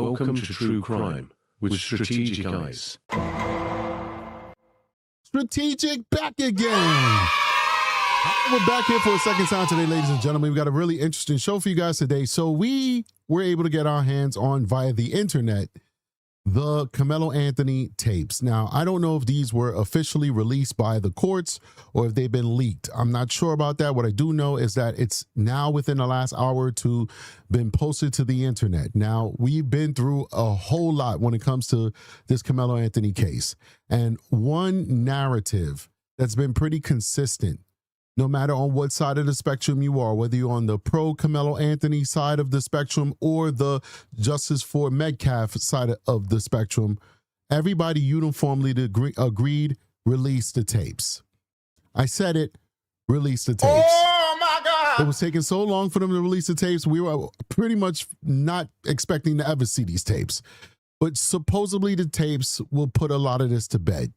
Welcome to True Crime with Strategic Eyes. Strategic back again. We're back here for a second time today, ladies and gentlemen. We've got a really interesting show for you guys today. So we were able to get our hands on, via the internet, the Carmelo Anthony tapes. Now, I don't know if these were officially released by the courts or if they've been leaked. I'm not sure about that. What I do know is that it's now within the last hour or two been posted to the internet. Now, we've been through a whole lot when it comes to this Carmelo Anthony case. And one narrative that's been pretty consistent, no matter on what side of the spectrum you are, whether you're on the pro Carmelo Anthony side of the spectrum or the Justice for Metcalf side of the spectrum, everybody uniformly agreed, release the tapes. I said it, release the tapes. Oh my God. It was taking so long for them to release the tapes. We were pretty much not expecting to ever see these tapes. But supposedly the tapes will put a lot of this to bed.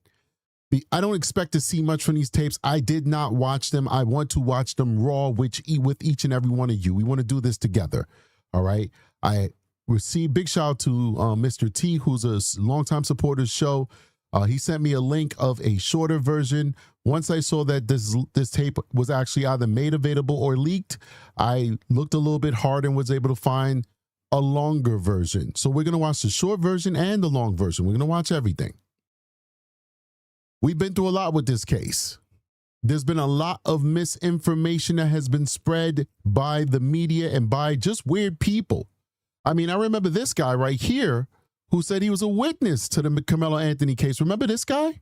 I don't expect to see much from these tapes. I did not watch them. I want to watch them raw with each and every one of you. We want to do this together. All right. I received big shout out to Mr. T, who's a longtime supporter of the show. He sent me a link of a shorter version. Once I saw that this tape was actually either made available or leaked, I looked a little bit hard and was able to find a longer version. So we're going to watch the short version and the long version. We're going to watch everything. We've been through a lot with this case. There's been a lot of misinformation that has been spread by the media and by just weird people. I mean, I remember this guy right here who said he was a witness to the Carmelo Anthony case. Remember this guy?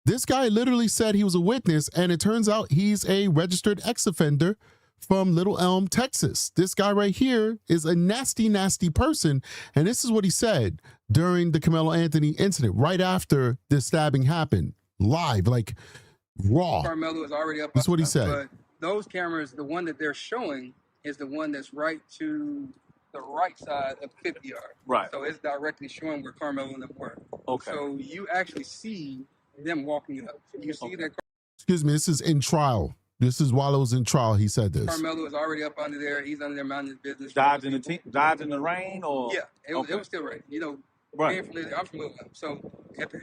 This guy literally said he was a witness, and it turns out he's a registered ex-offender from Little Elm, Texas. This guy right here is a nasty, nasty person. And this is what he said during the Carmelo Anthony incident, right after this stabbing happened, live, like raw. Carmelo is already up. That's what he said. But those cameras, the one that they're showing is the one that's right to the right side of 50 yard. Right. So it's directly showing where Carmelo and them were. Okay. So you actually see them walking up. You see that. Excuse me, this is in trial. This is while it was in trial, he said this. Carmelo is already up under there. He's under there minding his business. Dodging the rain, or yeah, it was still rain. You know, right. I'm from Little Elm. So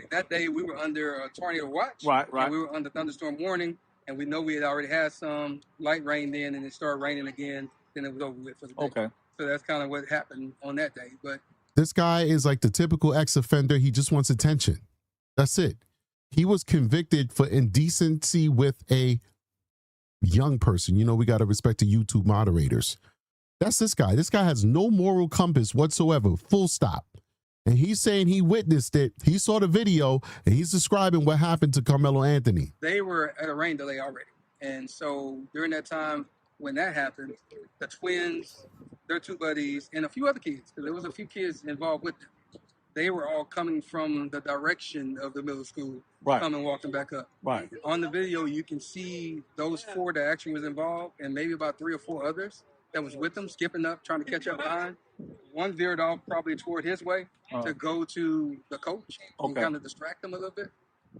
that day we were under a tornado watch. Right. And we were under thunderstorm warning, and we know we had already had some light rain then, and it started raining again. Then it was over with for the day. Okay. So that's kind of what happened on that day. But this guy is like the typical ex-offender. He just wants attention. That's it. He was convicted for indecency with a young person. You know, we got to respect the YouTube moderators. That's this guy. This guy has no moral compass whatsoever, full stop. And he's saying he witnessed it. He saw the video, and he's describing what happened to Carmelo Anthony. They were at a rain delay already. And so during that time when that happened, the twins, their two buddies, and a few other kids, because there was a few kids involved with them, they were all coming from the direction of the middle school, right, coming walking back up. Right. On the video, you can see those four that actually was involved, and maybe about 3 or 4 others that was with them, skipping up, trying to catch up behind. One veered off probably toward his way to go to the coach and kind of distract him a little bit.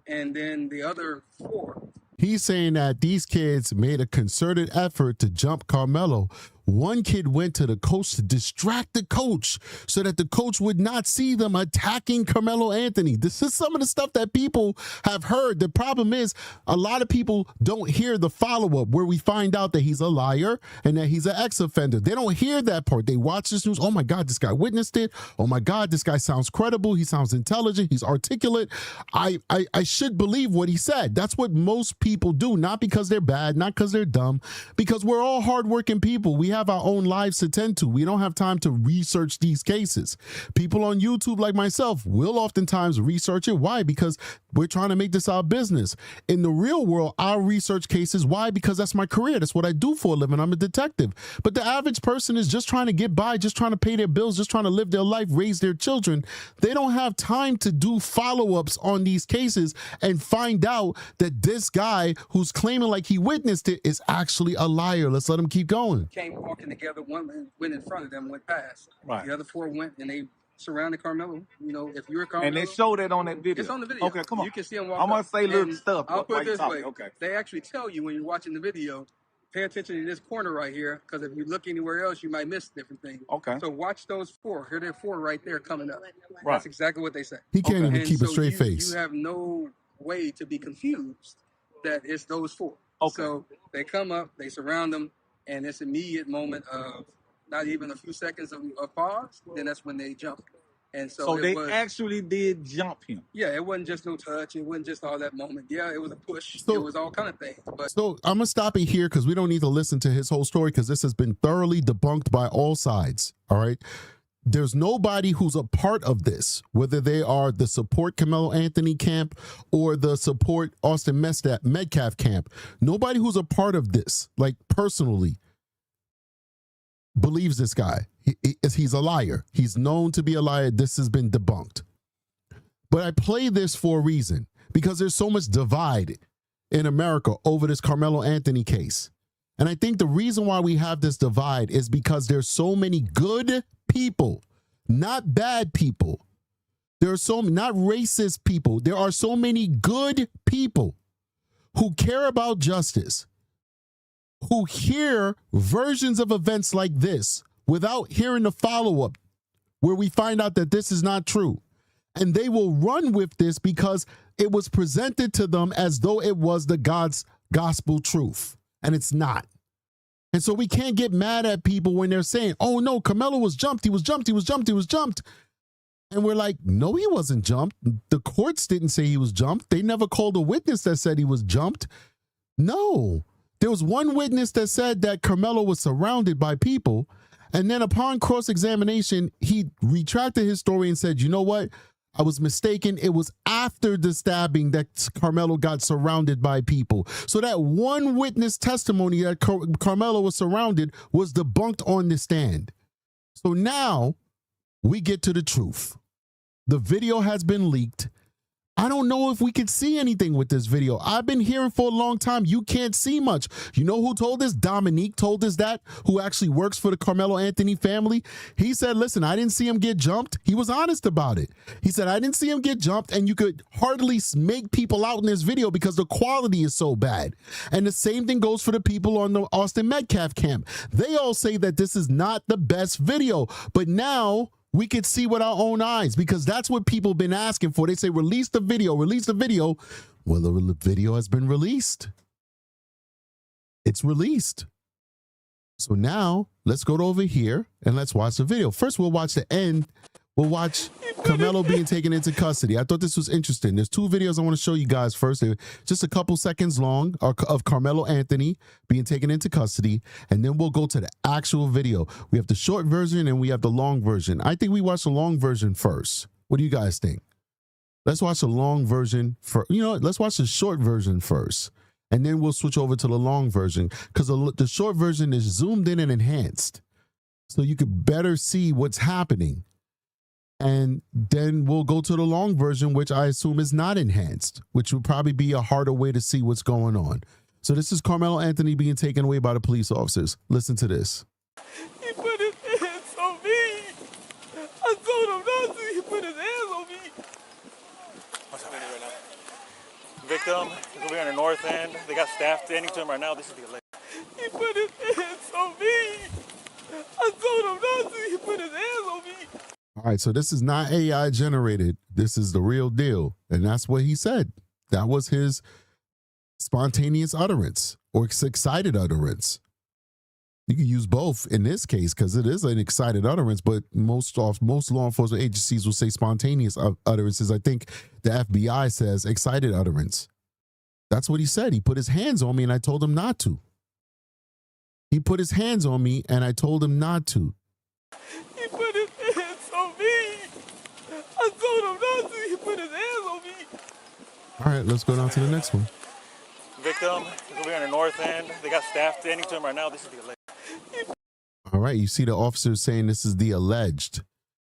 And then the other 4. He's saying that these kids made a concerted effort to jump Carmelo. One kid went to the coach to distract the coach so that the coach would not see them attacking Carmelo Anthony. This is some of the stuff that people have heard. The problem is a lot of people don't hear the follow-up where we find out that he's a liar and that he's an ex-offender. They don't hear that part. They watch this news. Oh, my God, this guy witnessed it. Oh, my God, this guy sounds credible. He sounds intelligent. He's articulate. I should believe what he said. That's what most people do, not because they're bad, not because they're dumb, because we're all hardworking people. We have our own lives to tend to. We don't have time to research these cases. People on YouTube like myself will oftentimes research it. Why? Because we're trying to make this our business. In the real world, I'll research cases. Why? Because that's my career. That's what I do for a living. I'm a detective. But the average person is just trying to get by, just trying to pay their bills, just trying to live their life, raise their children. They don't have time to do follow-ups on these cases and find out that this guy who's claiming like he witnessed it is actually a liar. Let's let him keep going. Came walking together. One went in front of them, went past. Right. The other 4 went and they surrounded Carmelo. You know, if you're Carmelo, and they showed it on that video. It's on the video. Okay, come on. You can see them walk. I'm gonna say little and stuff. I'll put it this way. Okay. They actually tell you when you're watching the video pay attention to this corner right here, because if you look anywhere else, you might miss different things. Okay. So watch those four. Here, there are four right there coming up. Right. That's exactly what they say. He can't even And keep a so straight you, face. You have no way to be confused that it's those four. Okay. So they come up, they surround them, and this immediate moment of not even a few seconds of pause, then that's when they jump. And so they was, actually did jump him. yeah, it wasn't just no touch. It wasn't just all that moment. Yeah, it was a push. So, it was all kind of things. But so I'm going to stop it here because we don't need to listen to his whole story because this has been thoroughly debunked by all sides. All right. There's nobody who's a part of this, whether they are the support Carmelo Anthony camp or the support Austin Metcalf camp. Nobody who's a part of this, like personally, believes this guy. He's a liar. He's known to be a liar. This has been debunked. But I play this for a reason, because there's so much divide in America over this Carmelo Anthony case. And I think the reason why we have this divide is because there's so many good people, not bad people. There are so not racist people. There are so many good people who care about justice, who hear versions of events like this without hearing the follow-up where we find out that this is not true. And they will run with this because it was presented to them as though it was the God's gospel truth. And it's not. And so we can't get mad at people when they're saying, oh no, Carmelo was jumped, he was jumped, he was jumped, he was jumped. And we're like, no, he wasn't jumped. The courts didn't say he was jumped. They never called a witness that said he was jumped. No. There was one witness that said that Carmelo was surrounded by people. And then upon cross-examination, he retracted his story and said, you know what? I was mistaken. It was after the stabbing that Carmelo got surrounded by people. So that one witness testimony that Carmelo was surrounded was debunked on the stand. So now we get to the truth. The video has been leaked. I don't know if we could see anything with this video. I've been hearing for a long time, you can't see much. You know who told us? Dominique told us that, who actually works for the Carmelo Anthony family. He said, listen, I didn't see him get jumped. He was honest about it. He said, I didn't see him get jumped, and you could hardly make people out in this video because the quality is so bad. And the same thing goes for the people on the Austin Metcalf camp. They all say that this is not the best video, but now we could see with our own eyes, because that's what people have been asking for. They say, release the video, release the video. Well, the video has been released. It's released. So now let's go over here and let's watch the video. First, we'll watch the end. We'll watch Carmelo being taken into custody. I thought this was interesting. There's two videos I want to show you guys first. They're just a couple seconds long of Carmelo Anthony being taken into custody. And then we'll go to the actual video. We have the short version and we have the long version. I think we watch the long version first. What do you guys think? Let's watch the long version first. You know what? Let's watch the short version first. And then we'll switch over to the long version, because the short version is zoomed in and enhanced, so you could better see what's happening. And then we'll go to the long version, which I assume is not enhanced, which would probably be a harder way to see what's going on. So this is Carmelo Anthony being taken away by the police officers. Listen to this. He put his hands on me. I told him not to. He put his hands on me. What's happening right now? Victim is over here on the north end. They got staff standing to him right now. This is the alleged. He put his hands on me. I told him not to. He put his hands on me. All right, so this is not AI generated. This is the real deal. And that's what he said. That was his spontaneous utterance or excited utterance. You can use both in this case because it is an excited utterance, but most law enforcement agencies will say spontaneous utterances. I think the FBI says excited utterance. That's what he said. He put his hands on me and I told him not to. He put his hands on me and I told him not to. He put his hands on me. I told him not to. He put his hands on me. All right, let's go down to the next one. Victim is over here on the north end. They got staff standing to him right now. This is the alleged. All right, you see the officers saying this is the alleged.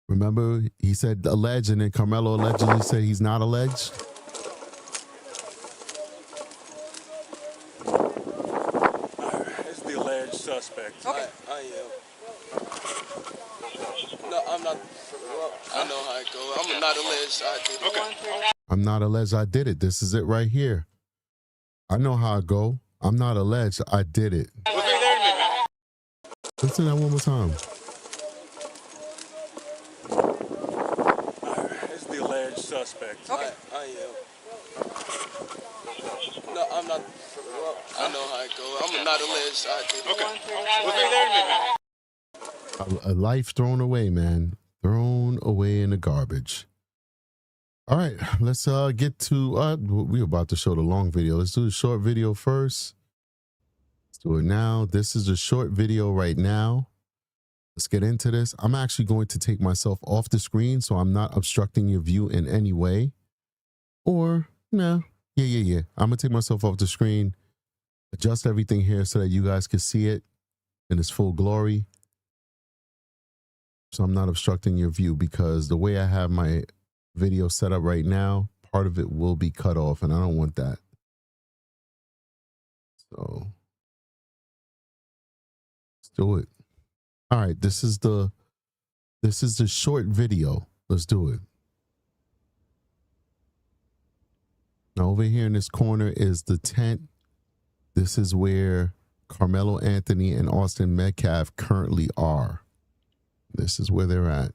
Remember, he said alleged, and then Carmelo allegedly said he's not alleged. This is the alleged suspect. Okay. I am. No, I'm not. Well, I know how it goes. I'm not alleged. I did it. I'm not alleged I did it. This is it right here. I know how it go. I'm not alleged. I did it. Listen to that one more time. This is the alleged suspect. Okay. I am. No, I'm not. Well, I know how it goes. I'm not alleged. I did it. A life thrown away, man. Thrown away in the garbage. All right, let's get to we're about to show the long video. Let's do the short video first. Let's do it now. This is a short video right now. Let's get into this. I'm actually going to take myself off the screen so I'm not obstructing your view in any way. Or no, yeah. I'm gonna take myself off the screen, adjust everything here so that you guys can see it in its full glory. So I'm not obstructing your view, because the way I have my video set up right now, part of it will be cut off, and I don't want that. So let's do it. All right, this is the short video. Let's do it. Now over here in this corner is the tent. This is where Carmelo Anthony and Austin Metcalf currently are. This is where they're at.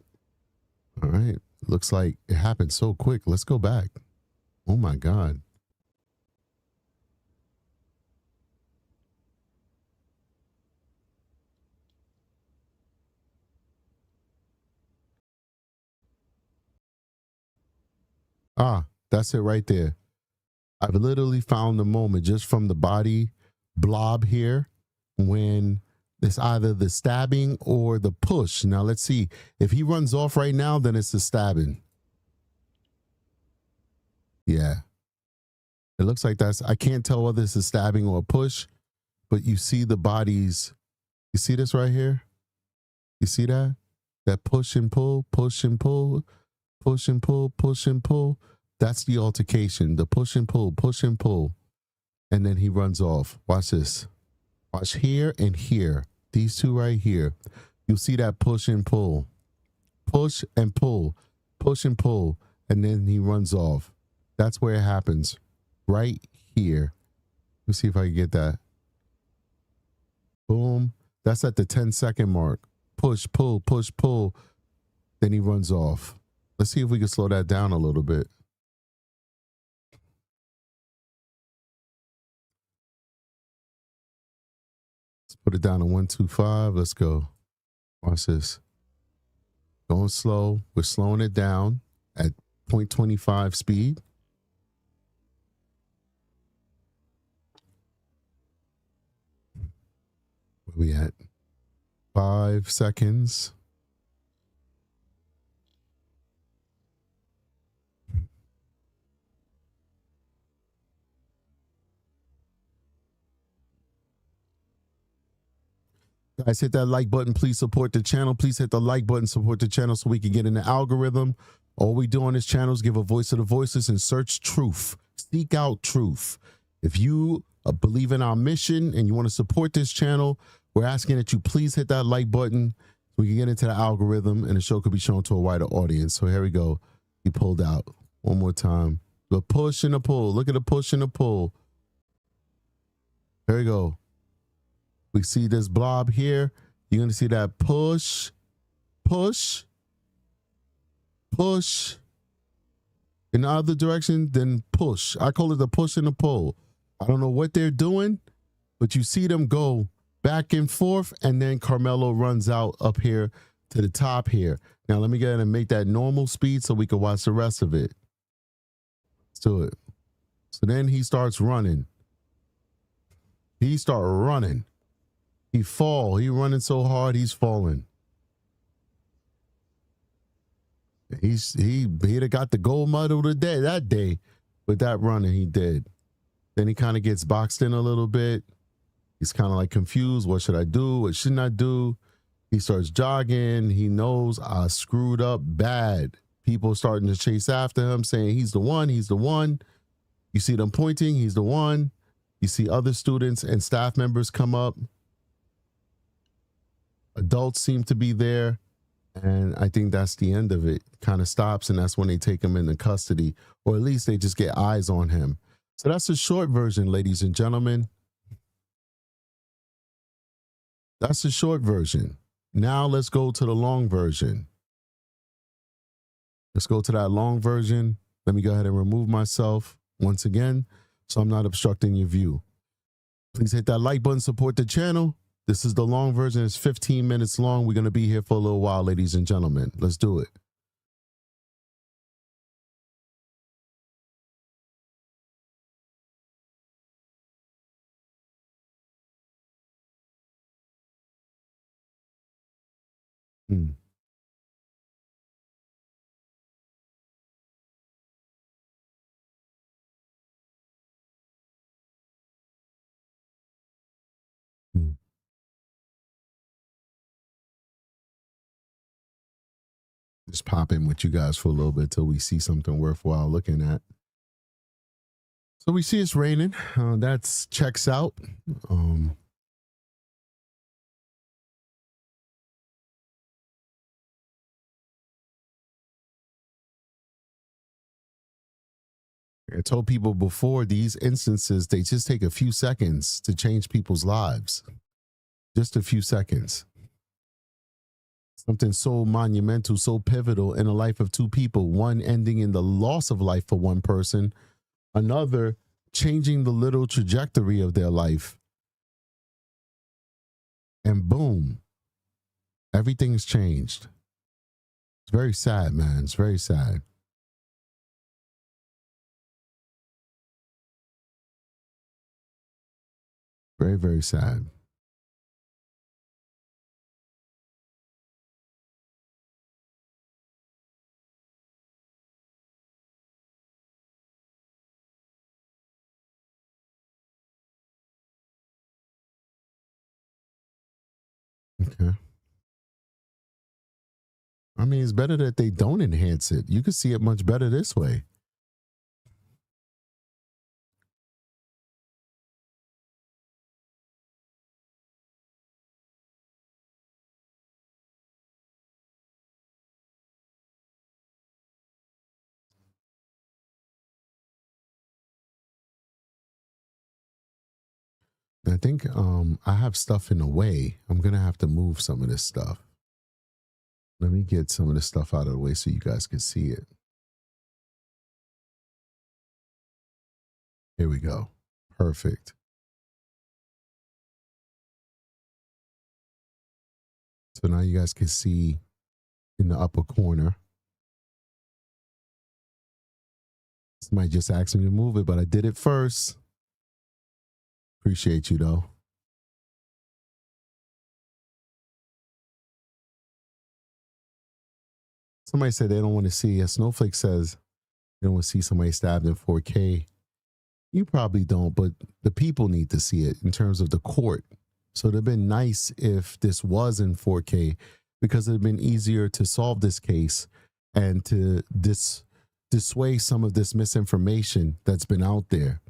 All right. Looks like it happened so quick. Let's go back. Oh my God. Ah, that's it right there. I've literally found the moment just from the body blob here when it's either the stabbing or the push. Now let's see. If he runs off right now, then it's the stabbing. Yeah. It looks like that's, I can't tell whether it's a stabbing or a push, but you see the bodies. You see this right here? You see that? That push and pull, push and pull, push and pull, push and pull. That's the altercation. The push and pull, push and pull. And then he runs off. Watch this. Watch here and here. These two right here. You'll see that push and pull. Push and pull. Push and pull. And then he runs off. That's where it happens. Right here. Let's see if I can get that. Boom. That's at the 10-second mark. Push, pull, push, pull. Then he runs off. Let's see if we can slow that down a little bit. Put it down to 125. Let's go. Watch this. Going slow. We're slowing it down at 0.25 speed. Where we at? 5 seconds. Guys, hit that like button. Please support the channel. Please hit the like button, support the channel so we can get in the algorithm. All we do on this channel is give a voice to the voiceless and search truth. Seek out truth. If you believe in our mission and you want to support this channel, we're asking that you please hit that like button so we can get into the algorithm and the show could be shown to a wider audience. So here we go. He pulled out. One more time. The push and the pull. Look at the push and the pull. Here we go. We see this blob here. You're going to see that push, push, push. In the other direction, then push. I call it the push and the pull. I don't know what they're doing, but you see them go back and forth, and then Carmelo runs out up here to the top here. Now, let me go ahead and make that normal speed so we can watch the rest of it. Let's do it. So then he starts running. He starts running. He fall. He running so hard, he's falling. He'd have got the gold medal today, that day, with that running he did. Then he kind of gets boxed in a little bit. He's kind of like confused. What should I do? What shouldn't I do? He starts jogging. He knows I screwed up bad. People starting to chase after him, saying he's the one. He's the one. You see them pointing. He's the one. You see other students and staff members come up. Adults seem to be there, and I think that's the end of it. Kind of stops, and that's when they take him into custody, or at least they just get eyes on him. So that's the short version, ladies and gentlemen. That's the short version. Now let's go to the long version. Let's go to that long version. Let me go ahead and remove myself once again so I'm not obstructing your view. Please hit that like button, support the channel. This is the long version. It's 15 minutes long. We're going to be here for a little while, ladies and gentlemen. Let's do it. Just pop in with you guys for a little bit till we see something worthwhile looking at. So we see it's raining. That's checks out. I told people before, these instances, they just take a few seconds to change people's lives. Just a few seconds. Something so monumental, so pivotal in the life of two people, one ending in the loss of life for one person, another changing the little trajectory of their life. And boom, everything's changed. It's very sad, man. It's very sad. Very, very sad. Okay. I mean, it's better that they don't enhance it. You can see it much better this way. I think I have stuff in the way. I'm going to have to move some of this stuff. Let me get some of this stuff out of the way so you guys can see it. Here we go. Perfect. So now you guys can see in the upper corner. Somebody just asked me to move it, but I did it first. Appreciate you, though. Somebody said they don't want to see, a Snowflake says they don't want to see somebody stabbed in 4K. You probably don't, but the people need to see it in terms of the court. So it'd have been nice if this was in 4K, because it'd have been easier to solve this case and to dissuade some of this misinformation that's been out there.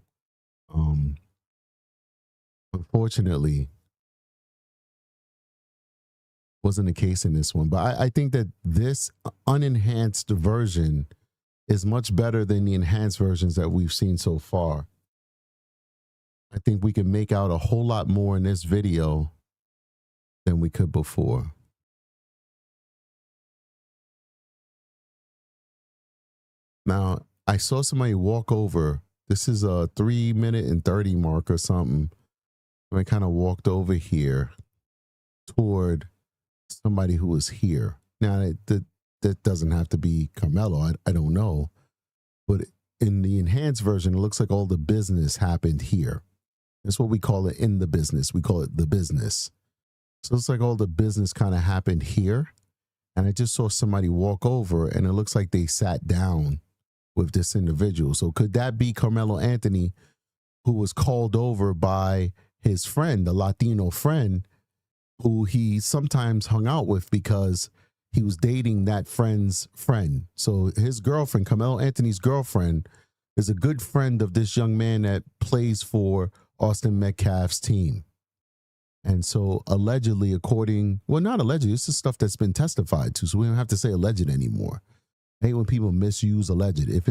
Unfortunately, wasn't the case in this one. But I think that this unenhanced version is much better than the enhanced versions that we've seen so far. I think we can make out a whole lot more in this video than we could before. Now, I saw somebody walk over. This is a 3 minute and 30 mark or something. I kind of walked over here toward somebody who was here. Now, that doesn't have to be Carmelo. I don't know. But in the enhanced version, it looks like all the business happened here. That's what we call it in the business. We call it the business. So it's like all the business kind of happened here. And I just saw somebody walk over, and it looks like they sat down with this individual. So could that be Carmelo Anthony, who was called over by his friend, a Latino friend, who he sometimes hung out with because he was dating that friend's friend? So his girlfriend, Carmelo Anthony's girlfriend, is a good friend of this young man that plays for Austin Metcalf's team. And so allegedly, not allegedly, this is stuff that's been testified to, so we don't have to say alleged anymore. I hate when people misuse alleged. If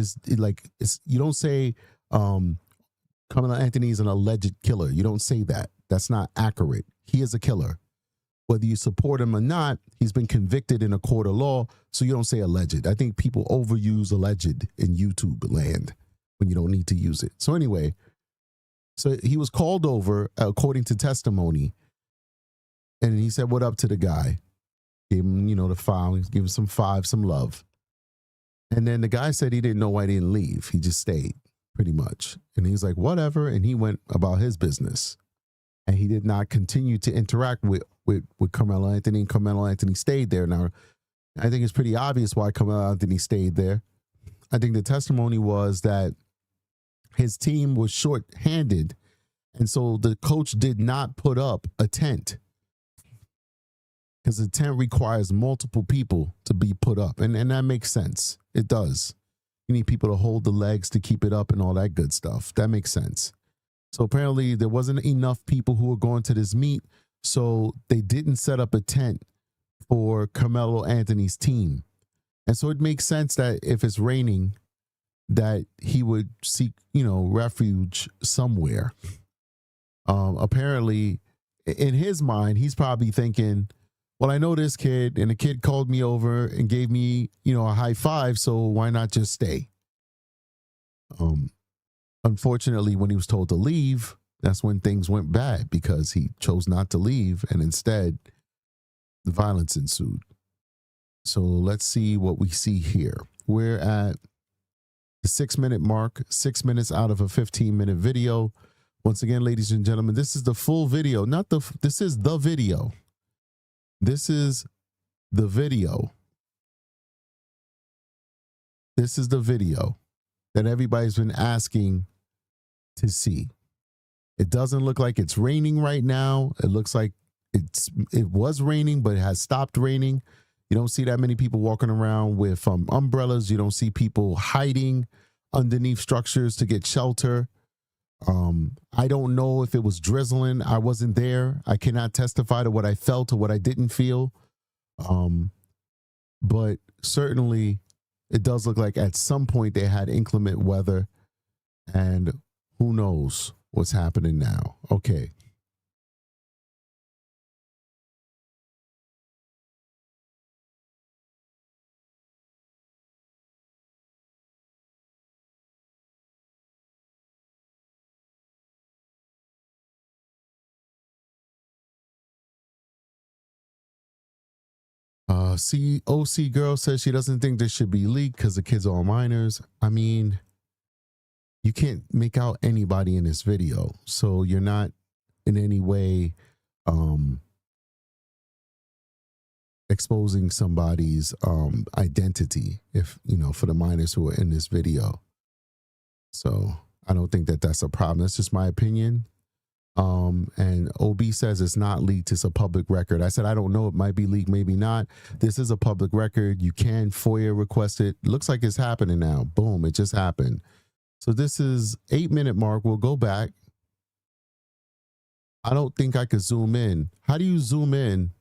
you don't say Carmelo Anthony is an alleged killer. You don't say that. That's not accurate. He is a killer. Whether you support him or not, he's been convicted in a court of law, so you don't say alleged. I think people overuse alleged in YouTube land when you don't need to use it. So anyway, so he was called over according to testimony, and he said what up to the guy. Gave him, the file, gave him some some love. And then the guy said he didn't know why he didn't leave. He just stayed, pretty much. And he's like, whatever, and he went about his business. And he did not continue to interact with Carmelo Anthony, and Carmelo Anthony stayed there. Now, I think it's pretty obvious why Carmelo Anthony stayed there. I think the testimony was that his team was short-handed, and so the coach did not put up a tent, because a tent requires multiple people to be put up, and that makes sense. It does. You need people to hold the legs to keep it up and all that good stuff. That makes sense. So apparently there wasn't enough people who were going to this meet, so they didn't set up a tent for Carmelo Anthony's team. And so it makes sense that if it's raining, that he would seek, refuge somewhere. Apparently, in his mind, he's probably thinking, well, I know this kid, and the kid called me over and gave me, a high five, so why not just stay? Unfortunately, when he was told to leave, that's when things went bad, because he chose not to leave, and instead, the violence ensued. So let's see what we see here. We're at the 6-minute mark, 6 minutes out of a 15-minute video. Once again, ladies and gentlemen, this is the full video, this is the video. This is the video. This is the video that everybody's been asking to see. It doesn't look like it's raining right now. It looks like it was raining, but it has stopped raining. You don't see that many people walking around with umbrellas. You don't see people hiding underneath structures to get shelter. I don't know if it was drizzling. I wasn't there. I cannot testify to what I felt or what I didn't feel. But certainly it does look like at some point they had inclement weather, and who knows what's happening now. Okay. OC girl says she doesn't think this should be leaked because the kids are all minors. I mean, you can't make out anybody in this video, so you're not in any way exposing somebody's identity, if for the minors who are in this video. So I don't think that that's a problem. That's just my opinion. And OB says it's not leaked, it's a public record. I said, I don't know, it might be leaked, maybe not. This is a public record. You can FOIA request it. Looks like it's happening now. Boom, it just happened. So this is 8-minute mark. We'll go back. I don't think I could zoom in. How do you zoom in?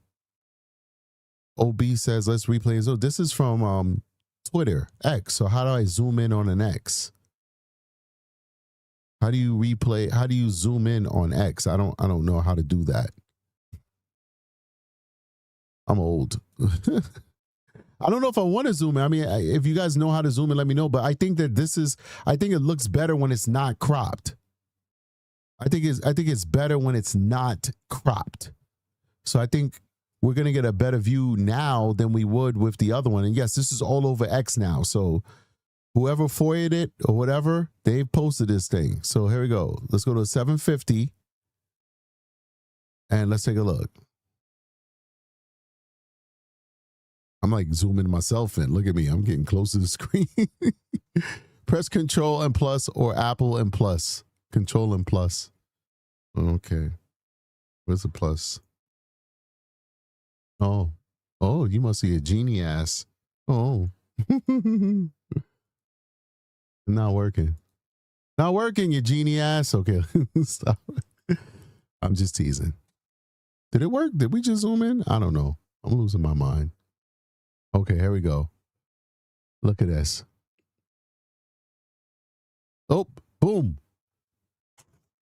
OB says, let's replay. So this is from Twitter, X. So how do I zoom in on an X? How do you replay? How do you zoom in on X? I don't know how to do that. I'm old. I don't know if I want to zoom in. I mean, if you guys know how to zoom in, let me know. But I think that I think it looks better when it's not cropped. I think it's better when it's not cropped. So I think we're going to get a better view now than we would with the other one. And yes, this is all over X now. So whoever FOIA'd it or whatever, they posted this thing. So here we go. Let's go to 750. And let's take a look. I'm like zooming myself in. Look at me. I'm getting close to the screen. Press Control and plus or Apple and plus. Control and plus. Okay. Where's the plus? Oh. Oh, you must see a genie ass. Oh. Not working. Not working, you genie ass. Okay. Stop. I'm just teasing. Did it work? Did we just zoom in? I don't know. I'm losing my mind. Okay, here we go. Look at this. Oh, boom.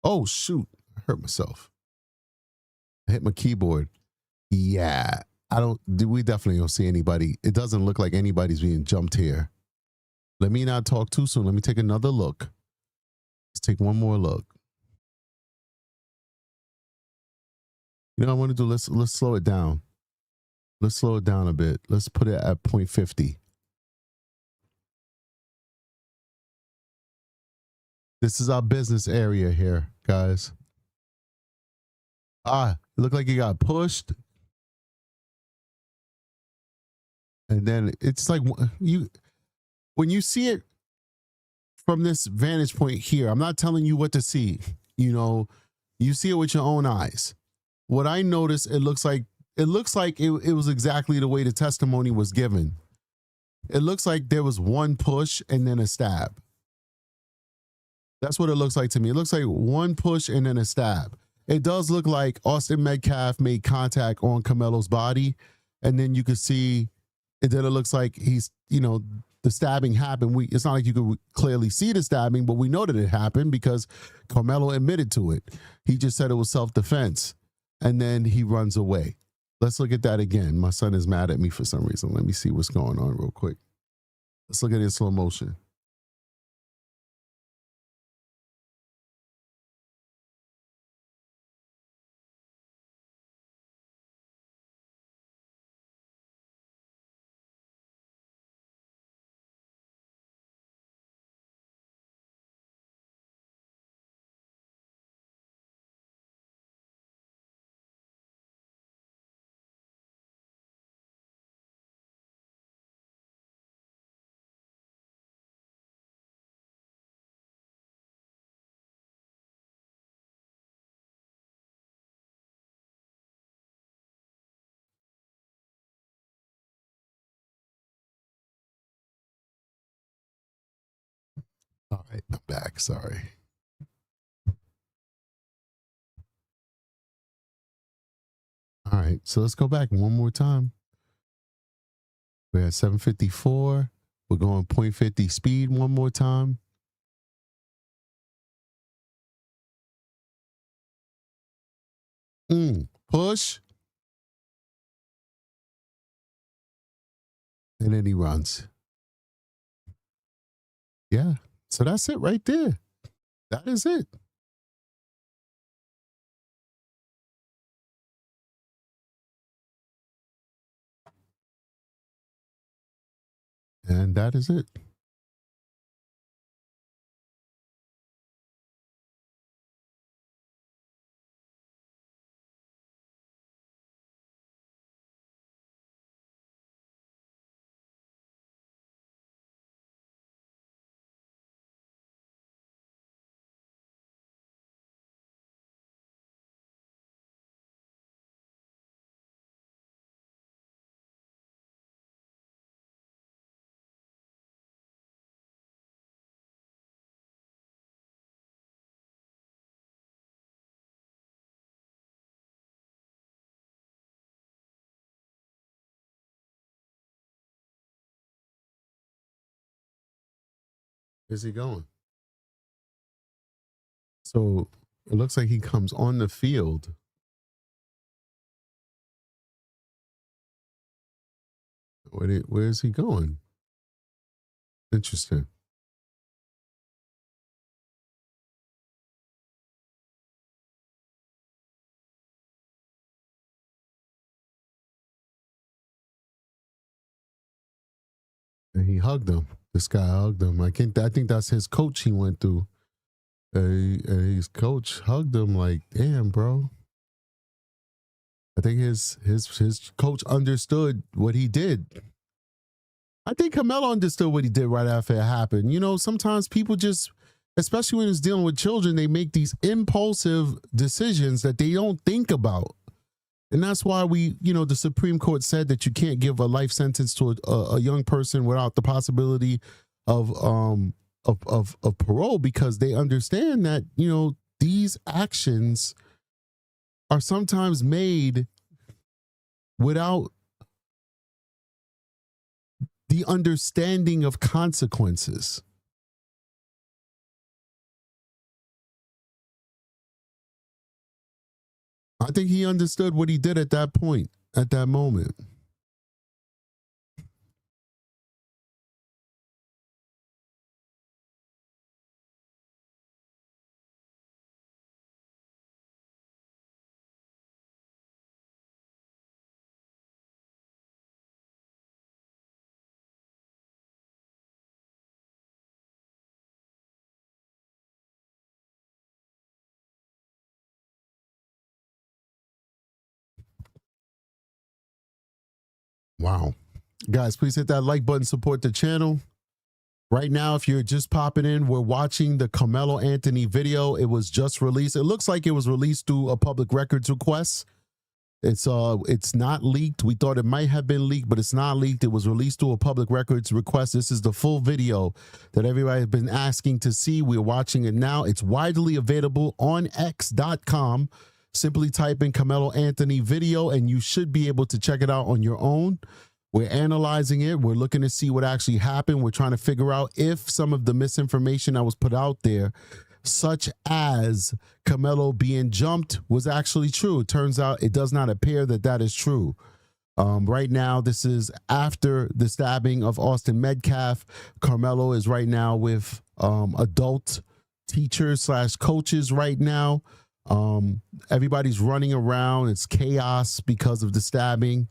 Oh, shoot. I hurt myself. I hit my keyboard. Yeah, we definitely don't see anybody. It doesn't look like anybody's being jumped here. Let me not talk too soon. Let me take another look. Let's take one more look. You know what I want to do? Let's slow it down. Let's slow it down a bit. Let's put it at 0.50. This is our business area here, guys. It looked like it got pushed. And then it's like when you see it from this vantage point here, I'm not telling you what to see. You see it with your own eyes. What I noticed, it looks like it was exactly the way the testimony was given. It looks like there was one push and then a stab. That's what it looks like to me. It looks like one push and then a stab. It does look like Austin Metcalf made contact on Carmelo's body, and then you could see, and then it looks like he's, the stabbing happened. It's not like you could clearly see the stabbing, but we know that it happened because Carmelo admitted to it. He just said it was self-defense, and then he runs away. Let's look at that again. My son is mad at me for some reason. Let me see what's going on real quick. Let's look at it in slow motion. All right, I'm back. Sorry. All right, so let's go back one more time. We're at 754. We're going 0.50 speed one more time. Push. And then he runs. Yeah. So that's it right there. That is it. And that is it. Where's he going? So it looks like he comes on the field. Where is he going? Interesting. And he hugged him. This guy hugged him. I think that's his coach he went through. His coach hugged him like, damn, bro. I think his coach understood what he did. I think Carmelo understood what he did right after it happened. Sometimes people just, especially when it's dealing with children, they make these impulsive decisions that they don't think about. And that's why the Supreme Court said that you can't give a life sentence to a young person without the possibility of parole, because they understand that, these actions are sometimes made without the understanding of consequences. I think he understood what he did at that point. at that moment. Wow. Guys, please hit that like button, support the channel. Right now, if you're just popping in, we're watching the Carmelo Anthony video. It was just released. It looks like it was released through a public records request. It's not leaked. We thought it might have been leaked, but it's not leaked. It was released through a public records request. This is the full video that everybody has been asking to see. We're watching it now. It's widely available on x.com. Simply type in Carmelo Anthony video and you should be able to check it out on your own. We're analyzing it. We're looking to see what actually happened. We're trying to figure out if some of the misinformation that was put out there, such as Carmelo being jumped, was actually true. It turns out it does not appear that that is true. Right now, this is after the stabbing of Austin Metcalf. Carmelo is right now with adult teachers / coaches right now. Everybody's running around. It's chaos because of the stabbing.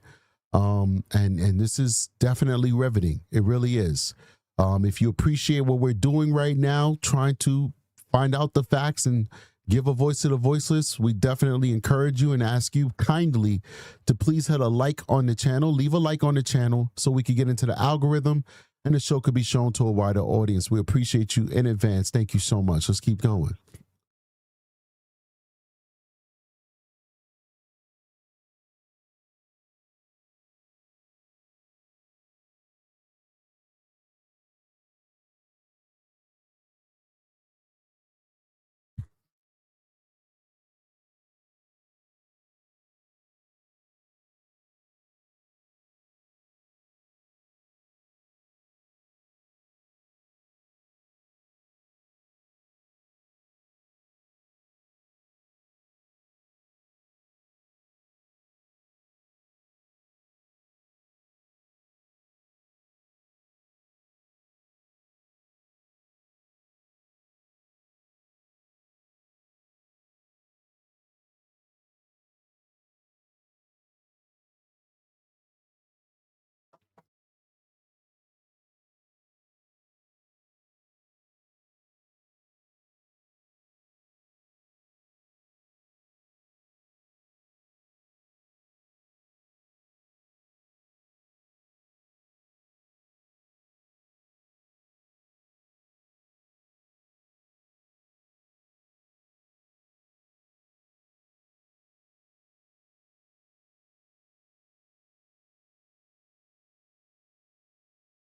And this is definitely riveting. It really is. If you appreciate what we're doing right now, trying to find out the facts and give a voice to the voiceless, we definitely encourage you and ask you kindly to please hit a like on the channel. Leave a like on the channel so we can get into the algorithm and the show could be shown to a wider audience. We appreciate you in advance. Thank you so much. Let's keep going.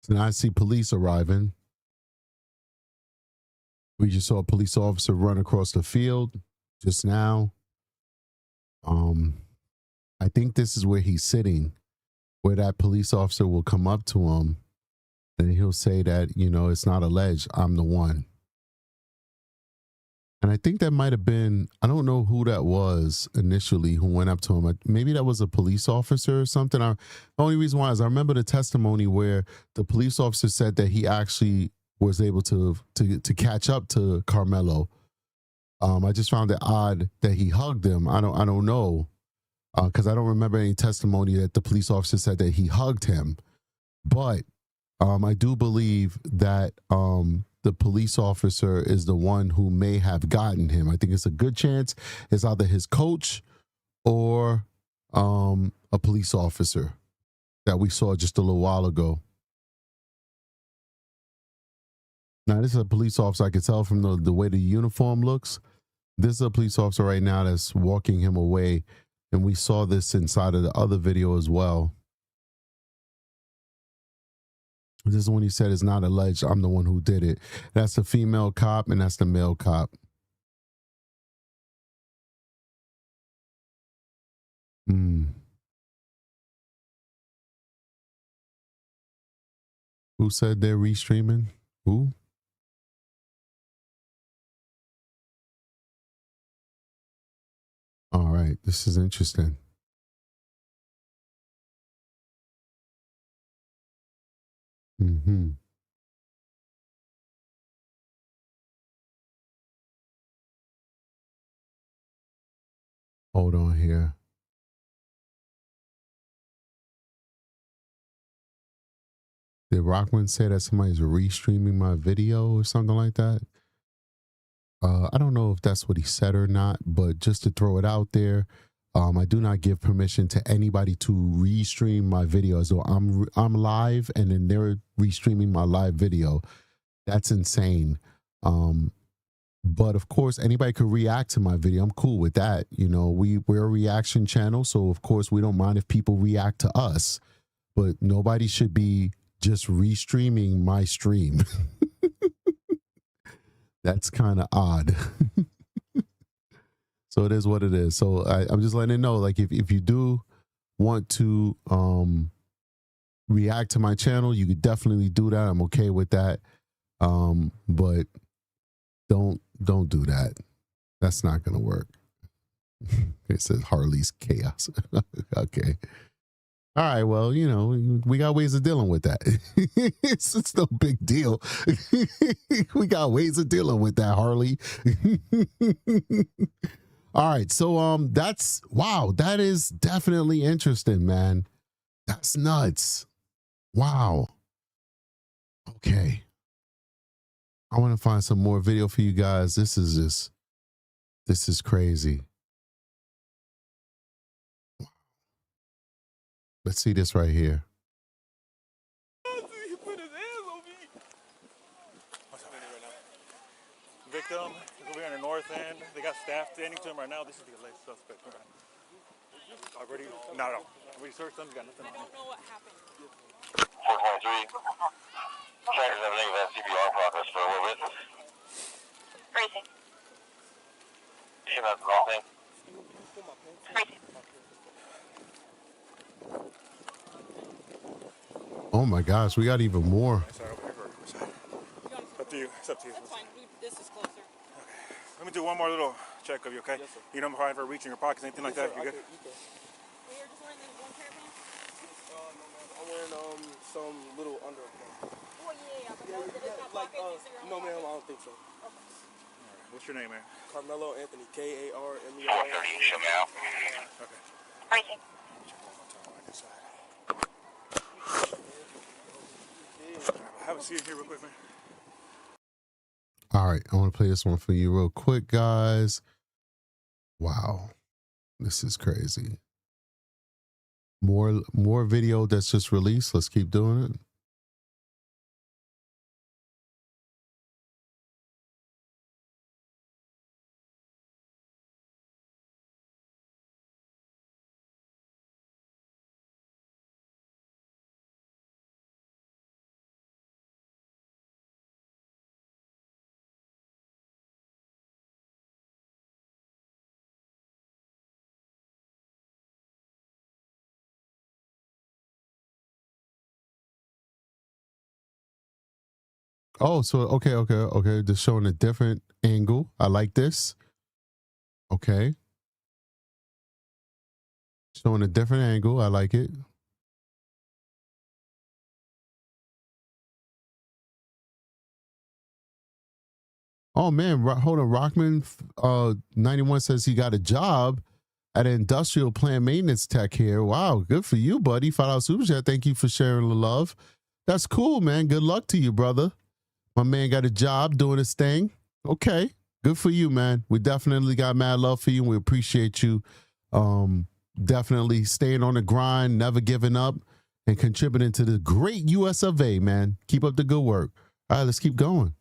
So now I see police arriving. We just saw a police officer run across the field just now. I think this is where he's sitting, where that police officer will come up to him and he'll say that, you know, it's not alleged, I'm the one. And I think that might have been, I don't know who that was initially who went up to him. Maybe that was a police officer or something. The only reason why is I remember the testimony where the police officer said that he actually was able to catch up to Carmelo. I just found it odd that he hugged him. I don't know, because I don't remember any testimony that the police officer said that he hugged him. But I do believe that the police officer is the one who may have gotten him. I think it's a good chance it's either his coach or a police officer that we saw just a little while ago. Now, this is a police officer. I can tell from the way the uniform looks. This is a police officer right now that's walking him away. And we saw this inside of the other video as well. This is when he said it's not alleged, I'm the one who did it. That's the female cop and that's the male cop. Who said they're restreaming? Who? All right, this is interesting. Mm-hmm. Hold on here. Did Rockman say that somebody's restreaming my video or something like that? I don't know if that's what he said or not, but just to throw it out there, I do not give permission to anybody to restream my video. So I'm live and then they're restreaming my live video. That's insane. But of course, anybody could react to my video. I'm cool with that. You know, we're a reaction channel, so of course we don't mind if people react to us. But nobody should be just restreaming my stream. That's kind of odd. So it is what it is. So I'm just letting it know, like if you do want to react to my channel, you could definitely do that. I'm okay with that. But don't do that. That's not gonna work. It says Harley's chaos. Okay. All right, well, you know, we got ways of dealing with that. It's no big deal. We got ways of dealing with that, Harley. All right, so that's wow, that is definitely interesting, man. That's nuts. Wow. Okay. I want to find some more video for you guys. This is crazy. Let's see this right here. He put his hands on me. What's happening right now? Victim is over here on the north end. They got staff standing to him right now. This is the alleged suspect. Already? No. We searched them. Got nothing on him. I don't know what happened. 423. Trackers have negative CPR progress for a little bit. Racing. You know, the wrong thing. Racing. Oh my gosh, we got even more. Sorry, over here. It's up to you. It's up to you. That's fine. This is closer. Okay. Let me do one more little check of you, okay? Yes, sir. You don't mind for reaching your pockets, anything like that? You good? You can. Well, you're just wearing this one pair of pants? No, man. I'm wearing some little underpants. Well, yeah. But those, it's not Like, pockets. These are no, only ma'am, I pockets. don't think so. Alright. What's your name, man? Carmelo Anthony, K-A-R-M-E-L. 430, show me out. Okay. Racing. Check one more time right this side. Alright, have a seat here real quick, man. All right, I want to play this one for you real quick, guys. Wow, this is crazy. More video that's just released. Let's keep doing it. Oh, so okay. Just showing a different angle. I like this. Okay. Showing a different angle. I like it. Oh man, hold on. Rockman 91 says he got a job at an industrial plant maintenance tech here. Wow, good for you, buddy. $5 super chat. Thank you for sharing the love. That's cool, man. Good luck to you, brother. My man got a job doing his thing. Okay. Good for you, man. We definitely got mad love for you. And we appreciate you definitely staying on the grind, never giving up, and contributing to the great US of A, man. Keep up the good work. All right, let's keep going.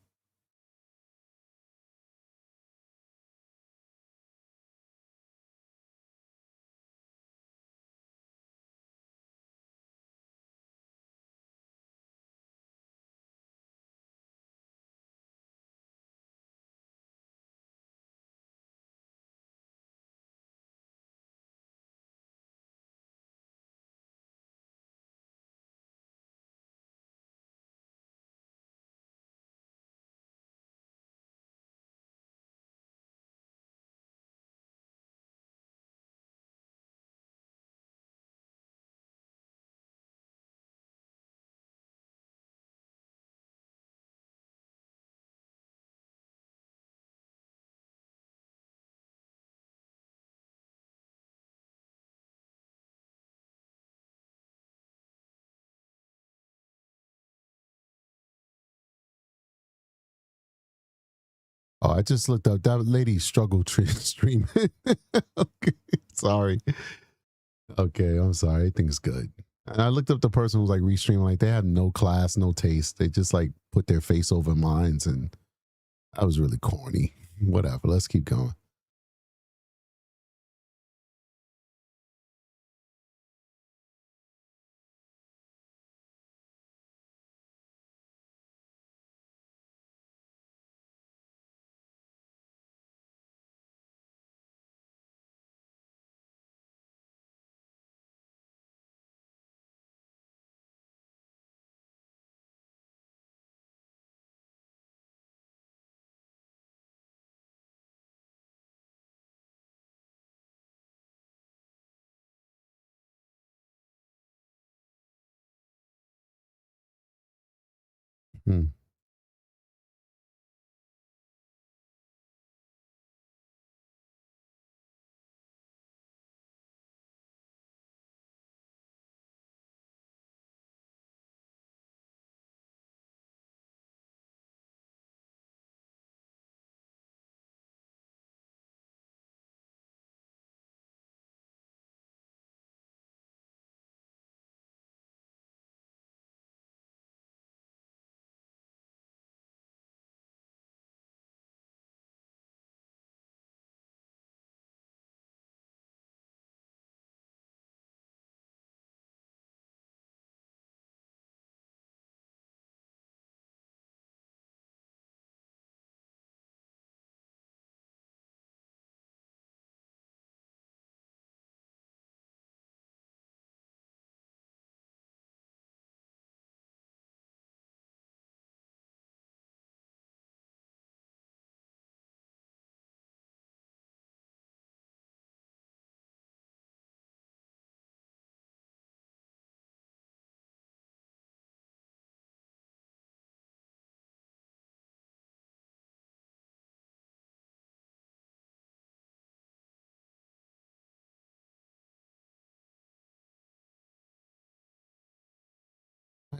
I just looked up that lady struggle streaming. Okay, sorry. Okay, I'm sorry. Everything's good. And I looked up the person who was like restreaming, like they have no class, no taste. They just like put their face over mine's, and that was really corny. Whatever. Let's keep going. Hmm.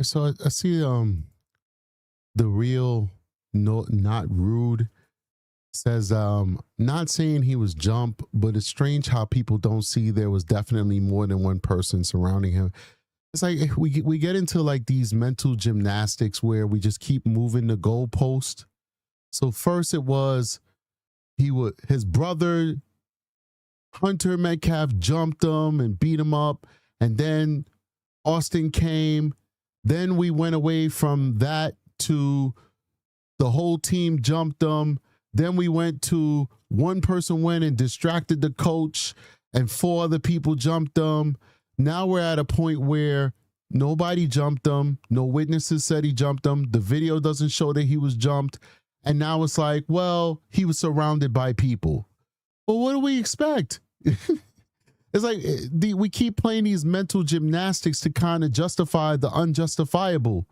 So I see the real no not rude says not saying he was jumped, but it's strange how people don't see there was definitely more than one person surrounding him. It's like we get into like these mental gymnastics where we just keep moving the goalpost. So first it was his brother Hunter Metcalf jumped him and beat him up, and then Austin came. Then we went away from that to the whole team jumped them. Then we went to one person went and distracted the coach and 4 other people jumped them. Now we're at a point where nobody jumped them. No witnesses said he jumped them. The video doesn't show that he was jumped. And now it's like, well, he was surrounded by people. Well, what do we expect? It's like we keep playing these mental gymnastics to kind of justify the unjustifiable.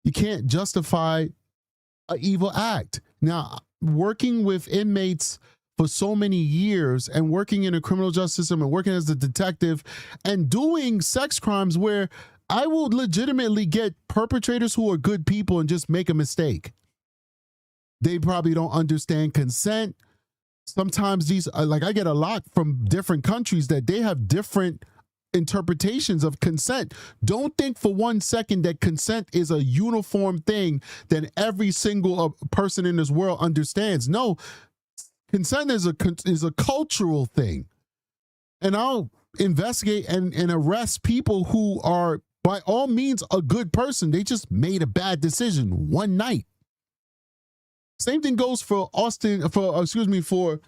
You can't justify an evil act. Now, working with inmates for so many years and working in a criminal justice system and working as a detective and doing sex crimes where I will legitimately get perpetrators who are good people and just make a mistake. They probably don't understand consent. Sometimes these, like I get a lot from different countries that they have different interpretations of consent. Don't think for 1 second that consent is a uniform thing that every single person in this world understands. No, consent is a cultural thing. And I'll investigate and arrest people who are by all means a good person. They just made a bad decision one night. Same thing goes for for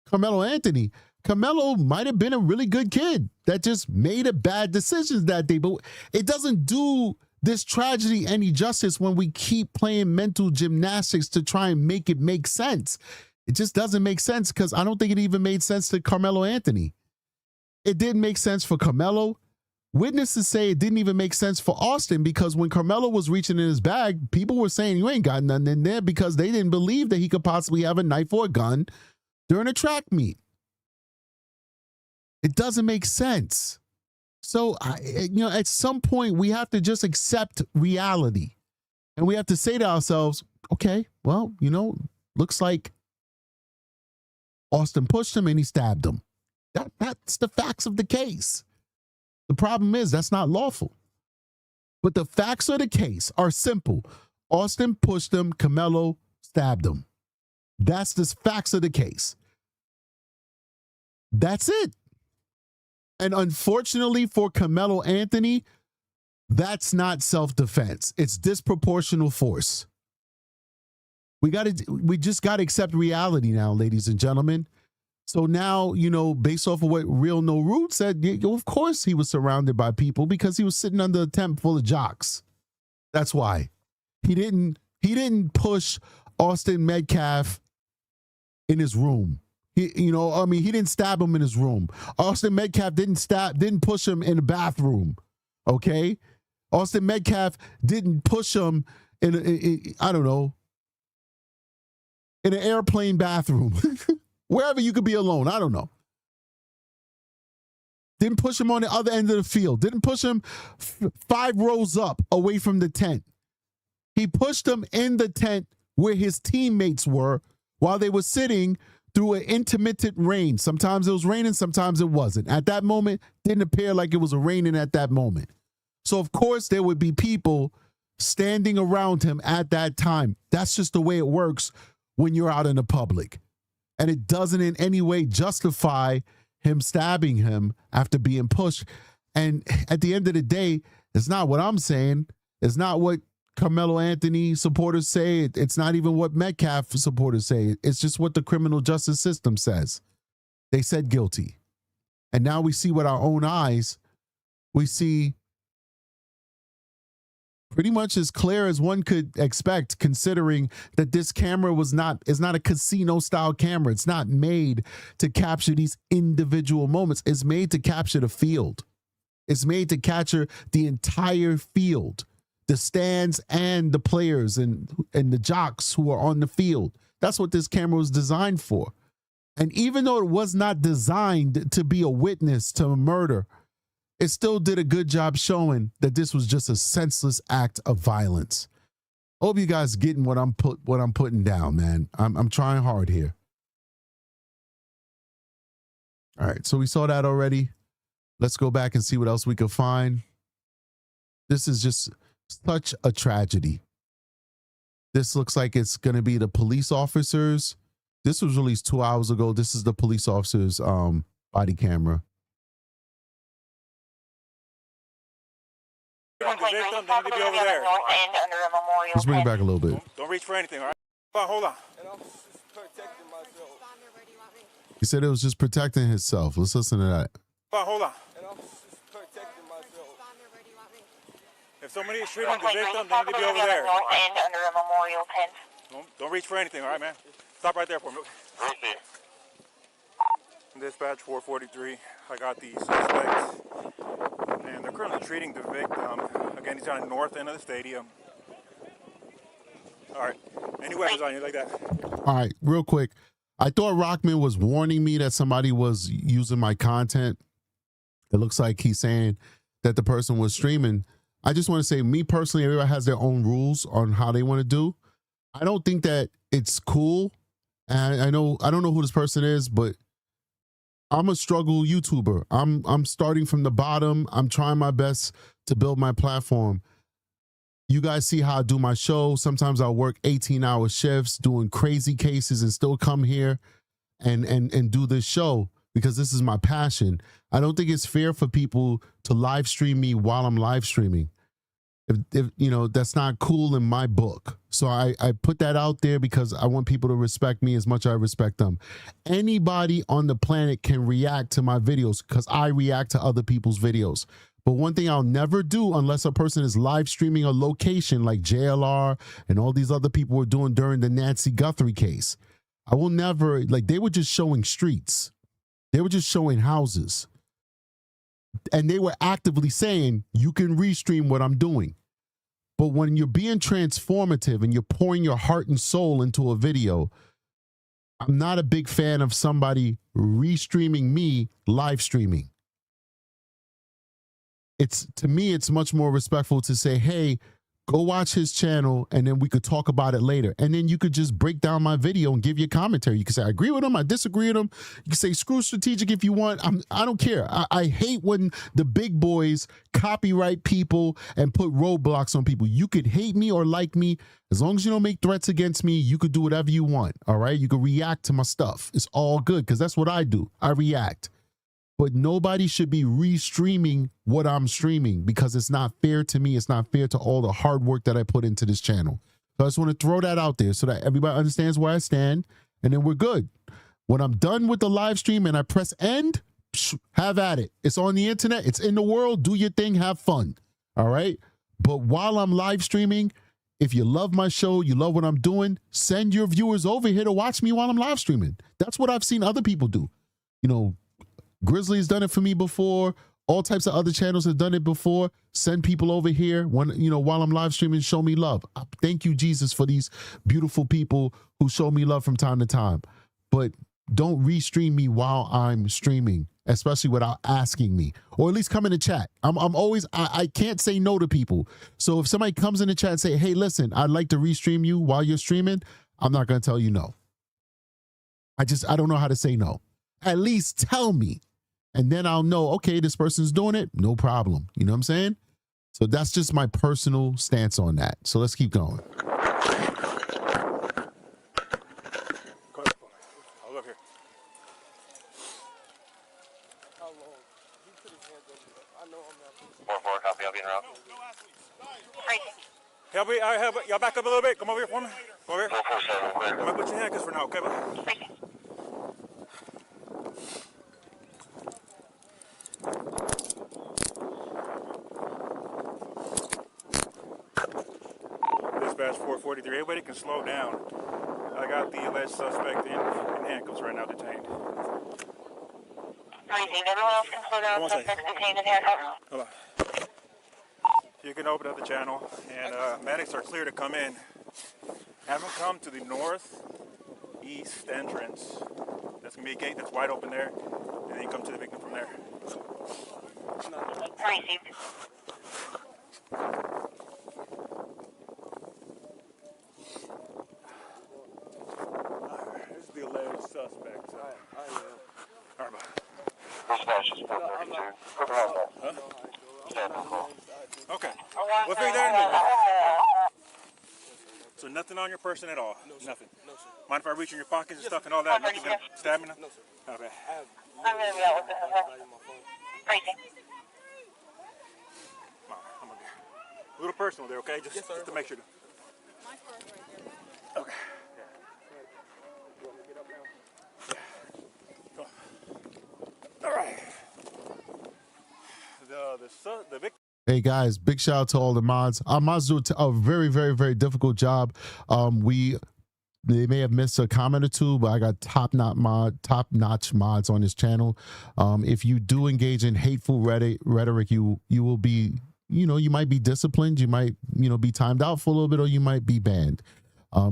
Carmelo Anthony. Carmelo might have been a really good kid that just made a bad decision that day, but it doesn't do this tragedy any justice when we keep playing mental gymnastics to try and make it make sense. It just doesn't make sense because I don't think it even made sense to Carmelo Anthony. It didn't make sense for Carmelo. Witnesses say it didn't even make sense for Austin because when Carmelo was reaching in his bag, people were saying you ain't got nothing in there because they didn't believe that he could possibly have a knife or a gun during a track meet. It doesn't make sense. So, at some point we have to just accept reality and we have to say to ourselves, okay, well, looks like Austin pushed him and he stabbed him. That's the facts of the case. The problem is that's not lawful. But the facts of the case are simple. Austin pushed him, Carmelo stabbed him. That's the facts of the case. That's it. And unfortunately for Carmelo Anthony, that's not self-defense. It's disproportional force. We just got to accept reality now, ladies and gentlemen. So now, based off of what Real No Root said, of course he was surrounded by people because he was sitting under a tent full of jocks. That's why. He didn't push Austin Metcalf in his room. He didn't stab him in his room. Austin Metcalf didn't push him in the bathroom. Okay? Austin Metcalf didn't push him in an airplane bathroom. Wherever you could be alone. I don't know. Didn't push him on the other end of the field. Didn't push him 5 rows up away from the tent. He pushed him in the tent where his teammates were while they were sitting through an intermittent rain. Sometimes it was raining, sometimes it wasn't. At that moment, didn't appear like it was raining at that moment. So, of course, there would be people standing around him at that time. That's just the way it works when you're out in the public. And it doesn't in any way justify him stabbing him after being pushed. And at the end of the day, it's not what I'm saying. It's not what Carmelo Anthony supporters say. It's not even what Metcalf supporters say. It's just what the criminal justice system says. They said guilty. And now we see with our own eyes, we see pretty much as clear as one could expect, considering that this camera is not a casino style camera. It's not made to capture these individual moments. It's made to capture the field. It's made to capture the entire field, the stands and the players and the jocks who are on the field. That's what this camera was designed for. And even though it was not designed to be a witness to a murder, it still did a good job showing that this was just a senseless act of violence. Hope you guys getting what I'm putting down, man. I'm trying hard here. All right, so we saw that already. Let's go back and see what else we could find. This is just such a tragedy. This looks like it's going to be the police officers. This was released 2 hours ago. This is the police officers' body camera. Let's bring it back a little bit. Don't reach for anything, all right? Hold on. He said it was just protecting himself. Let's listen to that. Hold on. If somebody is shooting the victim, they need to be over there. Under a memorial tent. Don't reach for anything, all right, man? Stop right there for me. Dispatch 443. I got the suspects, and they're currently treating the victim. Again, he's on the north end of the stadium. All right. Any weapons on you like that? All right, real quick. I thought Rockman was warning me that somebody was using my content. It looks like he's saying that the person was streaming. I just want to say, me personally, everybody has their own rules on how they want to do. I don't think that it's cool. And I don't know who this person is, but I'm a struggle YouTuber. I'm starting from the bottom. I'm trying my best to build my platform. You guys see how I do my show. Sometimes I'll work 18-hour shifts doing crazy cases and still come here and do this show because this is my passion. I don't think it's fair for people to live stream me while I'm live streaming. If that's not cool in my book. So I put that out there because I want people to respect me as much as I respect them. Anybody on the planet can react to my videos because I react to other people's videos. But one thing I'll never do unless a person is live streaming a location like JLR and all these other people were doing during the Nancy Guthrie case. I will never, they were just showing streets. They were just showing houses. And they were actively saying, you can restream what I'm doing. But when you're being transformative and you're pouring your heart and soul into a video, I'm not a big fan of somebody restreaming me live streaming. To me, it's much more respectful to say, hey, Go watch his channel, and then we could talk about it later. And then you could just break down my video and give your commentary. You can say, I agree with him, I disagree with him. You can say, screw strategic if you want. I don't care. I hate when the big boys copyright people and put roadblocks on people. You could hate me or like me. As long as you don't make threats against me, you could do whatever you want, all right? You could react to my stuff. It's all good, because that's what I do. I react. But nobody should be restreaming what I'm streaming, because it's not fair to me. It's not fair to all the hard work that I put into this channel. So I just want to throw that out there so that everybody understands where I stand, and then we're good. When I'm done with the live stream and I press end, have at it. It's on the internet. It's in the world. Do your thing. Have fun. All right? But while I'm live streaming, if you love my show, you love what I'm doing, send your viewers over here to watch me while I'm live streaming. That's what I've seen other people do. You know, Grizzly's done it for me before. All types of other channels have done it before. Send people over here when, you know, while I'm live streaming, show me love. Thank you, Jesus, for these beautiful people who show me love from time to time. But don't restream me while I'm streaming, especially without asking me, or at least come in the chat. I'm always, I can't say no to people. So if somebody comes in the chat and say, hey, listen, I'd like to restream you while you're streaming, I'm not going to tell you no. I don't know how to say no. At least tell me. And then I'll know, okay, this person's doing it. No problem. You know what I'm saying? So that's just my personal stance on that. So let's keep going. I'll look here. How long? He put his hands over there. I know I'm not. 4-4, copy, I'll be in route. Y'all back up a little bit. Come over here for me. Come over here. 447, clear. I'm going to put your handcuffs for now, okay? Dispatch 443. Everybody can slow down. I got the alleged suspect in handcuffs right now, detained. Everyone else can slow down. Suspects detained in handcuffs. Hold on. You can open up the channel, and medics are clear to come in. Have them come to the northeast entrance. That's going to be a gate that's wide open there, and then you come to the victim from there. Received. This is the alleged suspect. All right, bye. Dispatch is 432. Quick around that. Stand on call. Okay. We'll figure that out. So nothing on your person at all? No, sir. Nothing? No, sir. Mind if I reach in your pockets and stuff and all that? Nothing gonna stab me? No, sir. Okay. I'm going to be out with this. Racing. I'm gonna be a little personal there, okay? Just to make sure. My car's right there. Okay. You want me to get up now? Go. All right. The victim. Hey guys, big shout out to all the mods. Our mods do a very, very, very difficult job. They may have missed a comment or two, but I got top-notch mods on this channel. If you do engage in hateful rhetoric, you will be, you might be disciplined, you might, be timed out for a little bit, or you might be banned.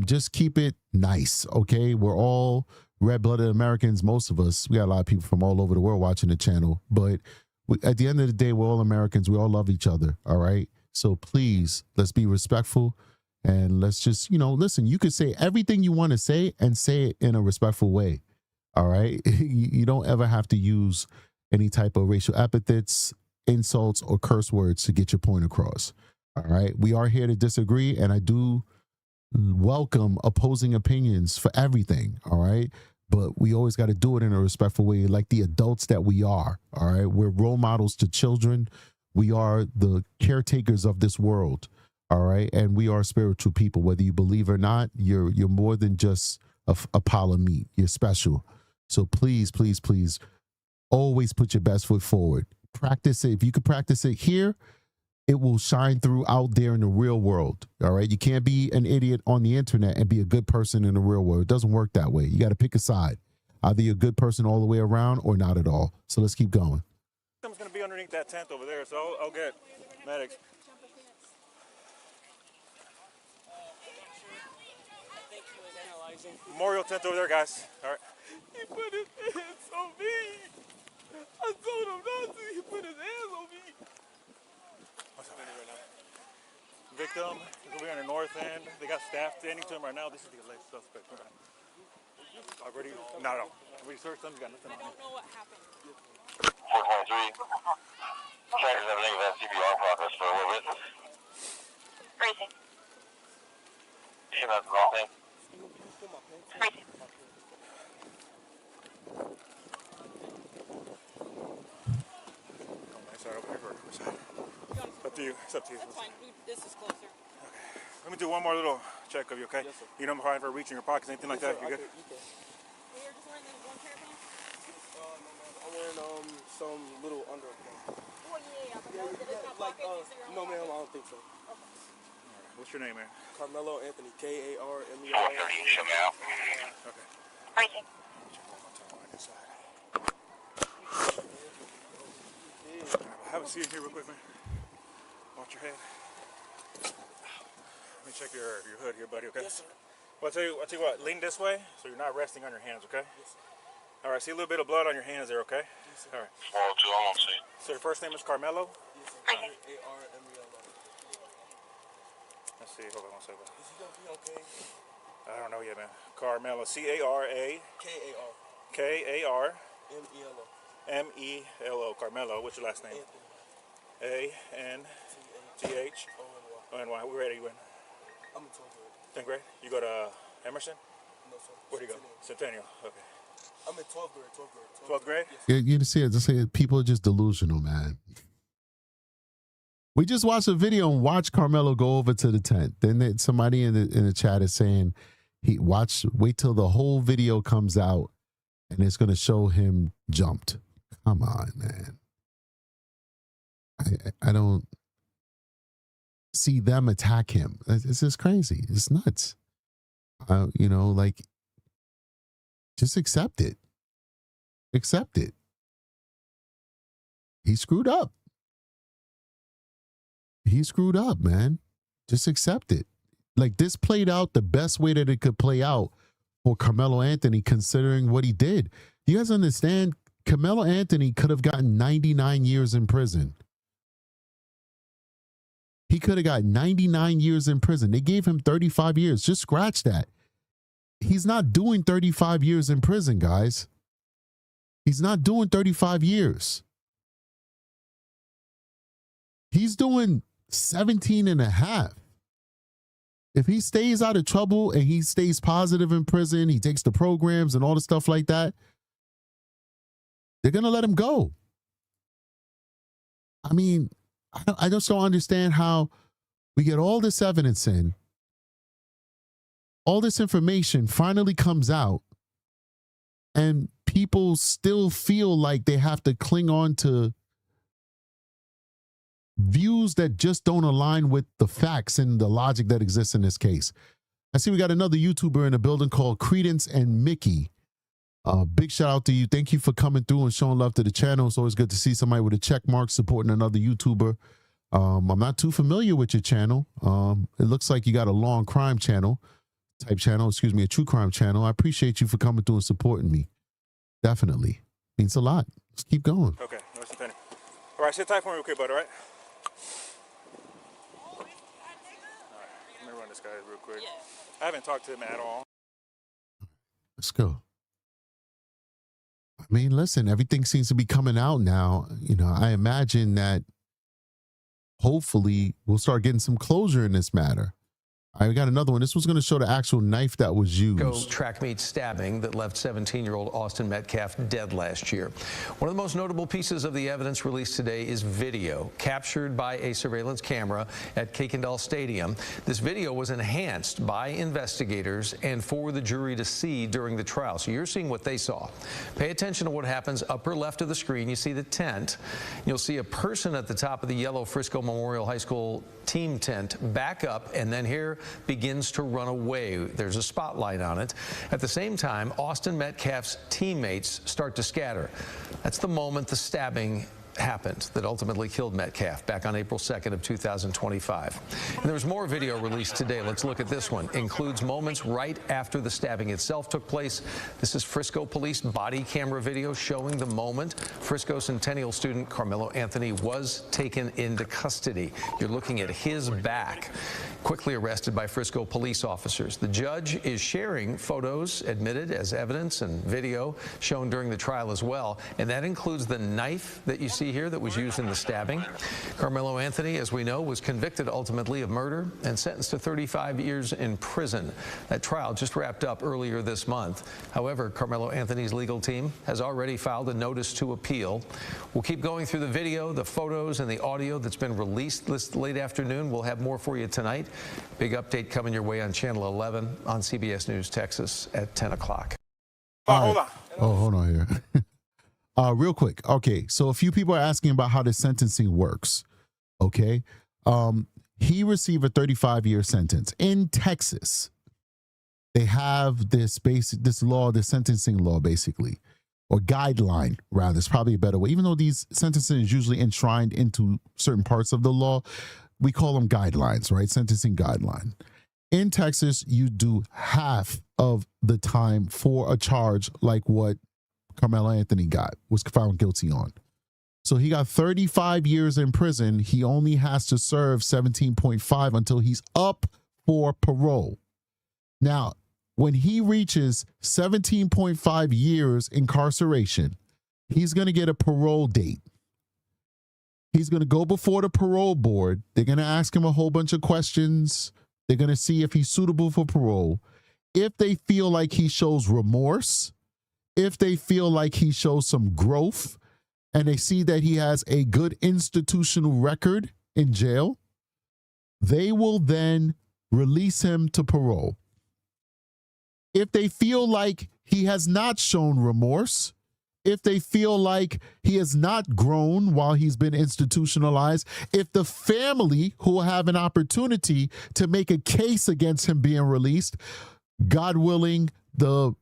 Just keep it nice, okay? We're all red-blooded Americans, most of us. We got a lot of people from all over the world watching the channel, but at the end of the day, we're all Americans. We all love each other, all right? So please, let's be respectful, and let's just, listen, you could say everything you want to say and say it in a respectful way, all right? You don't ever have to use any type of racial epithets, insults, or curse words to get your point across, all right? We are here to disagree, and I do welcome opposing opinions for everything, all right? But we always got to do it in a respectful way, like the adults that we are, all right? We're role models to children. We are the caretakers of this world, all right? And we are spiritual people. Whether you believe or not, you're more than just a pile of meat. You're special. So please, please, please, always put your best foot forward. Practice it. If you could practice it here, it will shine through out there in the real world, all right? You can't be an idiot on the internet and be a good person in the real world. It doesn't work that way. You got to pick a side. Either you're a good person all the way around or not at all. So let's keep going. Someone's going to be underneath that tent over there, so I'll get medics. Memorial tent over there, guys. All right. He put his hands on me. I told him not to. He put his hands on me. What's up? Victim staff standing to him right now. This is the alleged suspect. Already, no. We searched them. Got nothing on him. I don't know what happened. 423. Trackers have a negative CBR progress for what witness. Freezing. You know, that's the wrong thing. Freezing. Sorry, over here. It's up to you. It's up to you. That's fine. This is closer. Okay. Let me do one more little check of you, okay? Yes, sir. You don't mind for reaching your pockets, anything like that? You good? You can. You're just wearing this one pair of pants? I'm wearing some little under thing. Oh, yeah. But those that it's not Like, pockets, these are no, all ma'am, I pockets. don't think so. What's your name, man? Carmelo Anthony, K-A-R-M-E-L-O. 430, show me out. Okay. Freezing. Have a seat here real quick, man. Watch your head. Let me check your hood here, buddy, okay? Yes, sir. Well, I'll tell you what, lean this way so you're not resting on your hands, okay? Yes, sir. All right, see a little bit of blood on your hands there, okay? Yes, sir. All right. 402, I'm on scene. So your first name is Carmelo? Yes, sir. Freezing. K-A-R-M-E-L-O. Let's see, hold on one second. Is he gonna be okay? I don't know yet, man. Carmelo, C-A-R-A. K-A-R. K-A-R-M-E-L-O. M-E-L-O. Carmelo. What's your last name? Anthony. A-N-T-H-O-N-Y. O-N-Y. Where are you in? I'm in 12th grade. 10th grade? You go to Emerson? No, sir. Where do you go? Centennial. Okay. I'm in 12th grade. 12th grade. 12th grade? Yes. You see it. Just say people are just delusional, man. We just watched a video and watched Carmelo go over to the tent. Then somebody in the chat is saying wait till the whole video comes out and it's going to show him jumped. Come on, man. I don't see them attack him. It's just crazy. It's nuts. Just accept it. Accept it. He screwed up. He screwed up, man. Just accept it. Like, this played out the best way that it could play out for Carmelo Anthony, considering what he did. You guys understand? Carmelo Anthony could have gotten 99 years in prison. He could have got 99 years in prison. They gave him 35 years. Just scratch that. He's not doing 35 years in prison, guys. He's not doing 35 years. He's doing 17 and a half. If he stays out of trouble and he stays positive in prison, he takes the programs and all the stuff like that, they're going to let him go. I mean, I just don't understand how we get all this evidence in, all this information finally comes out, and people still feel like they have to cling on to views that just don't align with the facts and the logic that exists in this case. I see we got another YouTuber in the building called Credence and Mickey. Big shout out to you. Thank you for coming through and showing love to the channel. It's always good to see somebody with a check mark supporting another YouTuber. I'm not too familiar with your channel. It looks like you got a long crime channel, a true crime channel. I appreciate you for coming through and supporting me. Definitely. Means a lot. Let's keep going. Okay. No, it's Centennial. All right, sit tight for me real quick, bud, all right? Let me run this guy real quick. I haven't talked to him at all. Let's go. I mean, listen, everything seems to be coming out now. I imagine that hopefully we'll start getting some closure in this matter. I got another one. This was going to show the actual knife that was used. Track meet stabbing that left 17-year-old Austin Metcalf dead last year. One of the most notable pieces of the evidence released today is video captured by a surveillance camera at Kuykendall Stadium. This video was enhanced by investigators and for the jury to see during the trial. So you're seeing what they saw. Pay attention to what happens upper left of the screen. You see the tent. You'll see a person at the top of the yellow Frisco Memorial High School team tent back up, and then here begins to run away. There's a spotlight on it. At the same time, Austin Metcalf's teammates start to scatter. That's the moment the stabbing happened that ultimately killed Metcalf back on April 2nd of 2025. And there was more video released today. Let's look at this one. Includes moments right after the stabbing itself took place. This is Frisco police body camera video showing the moment Frisco Centennial student Carmelo Anthony was taken into custody. You're looking at his back, quickly arrested by Frisco police officers. The judge is sharing photos admitted as evidence and video shown during the trial as well, and that includes the knife that you see here that was used in the stabbing. Carmelo Anthony, as we know, was convicted ultimately of murder and sentenced to 35 years in prison. That trial just wrapped up earlier this month. However, Carmelo Anthony's legal team has already filed a notice to appeal. We'll keep going through the video, the photos, and the audio that's been released this late afternoon. We'll have more for you tonight. Big update coming your way on Channel 11 on CBS News Texas at 10 o'clock. Hold on. Oh, hold on here. Real quick. Okay, so a few people are asking about how the sentencing works. Okay, he received a 35-year sentence in Texas. They have this law, the sentencing law, basically, or guideline, rather. It's probably a better way. Even though these sentencing is usually enshrined into certain parts of the law, we call them guidelines, right? Sentencing guideline. In Texas, you do half of the time for a charge like what Carmelo Anthony was found guilty on. So he got 35 years in prison. He only has to serve 17.5 until he's up for parole. Now, when he reaches 17.5 years incarceration, he's going to get a parole date. He's going to go before the parole board. They're going to ask him a whole bunch of questions. They're going to see if he's suitable for parole. If they feel like he shows remorse, if they feel like he shows some growth, and they see that he has a good institutional record in jail, they will then release him to parole. If they feel like he has not shown remorse, if they feel like he has not grown while he's been institutionalized, if the family who will have an opportunity to make a case against him being released, God willing, the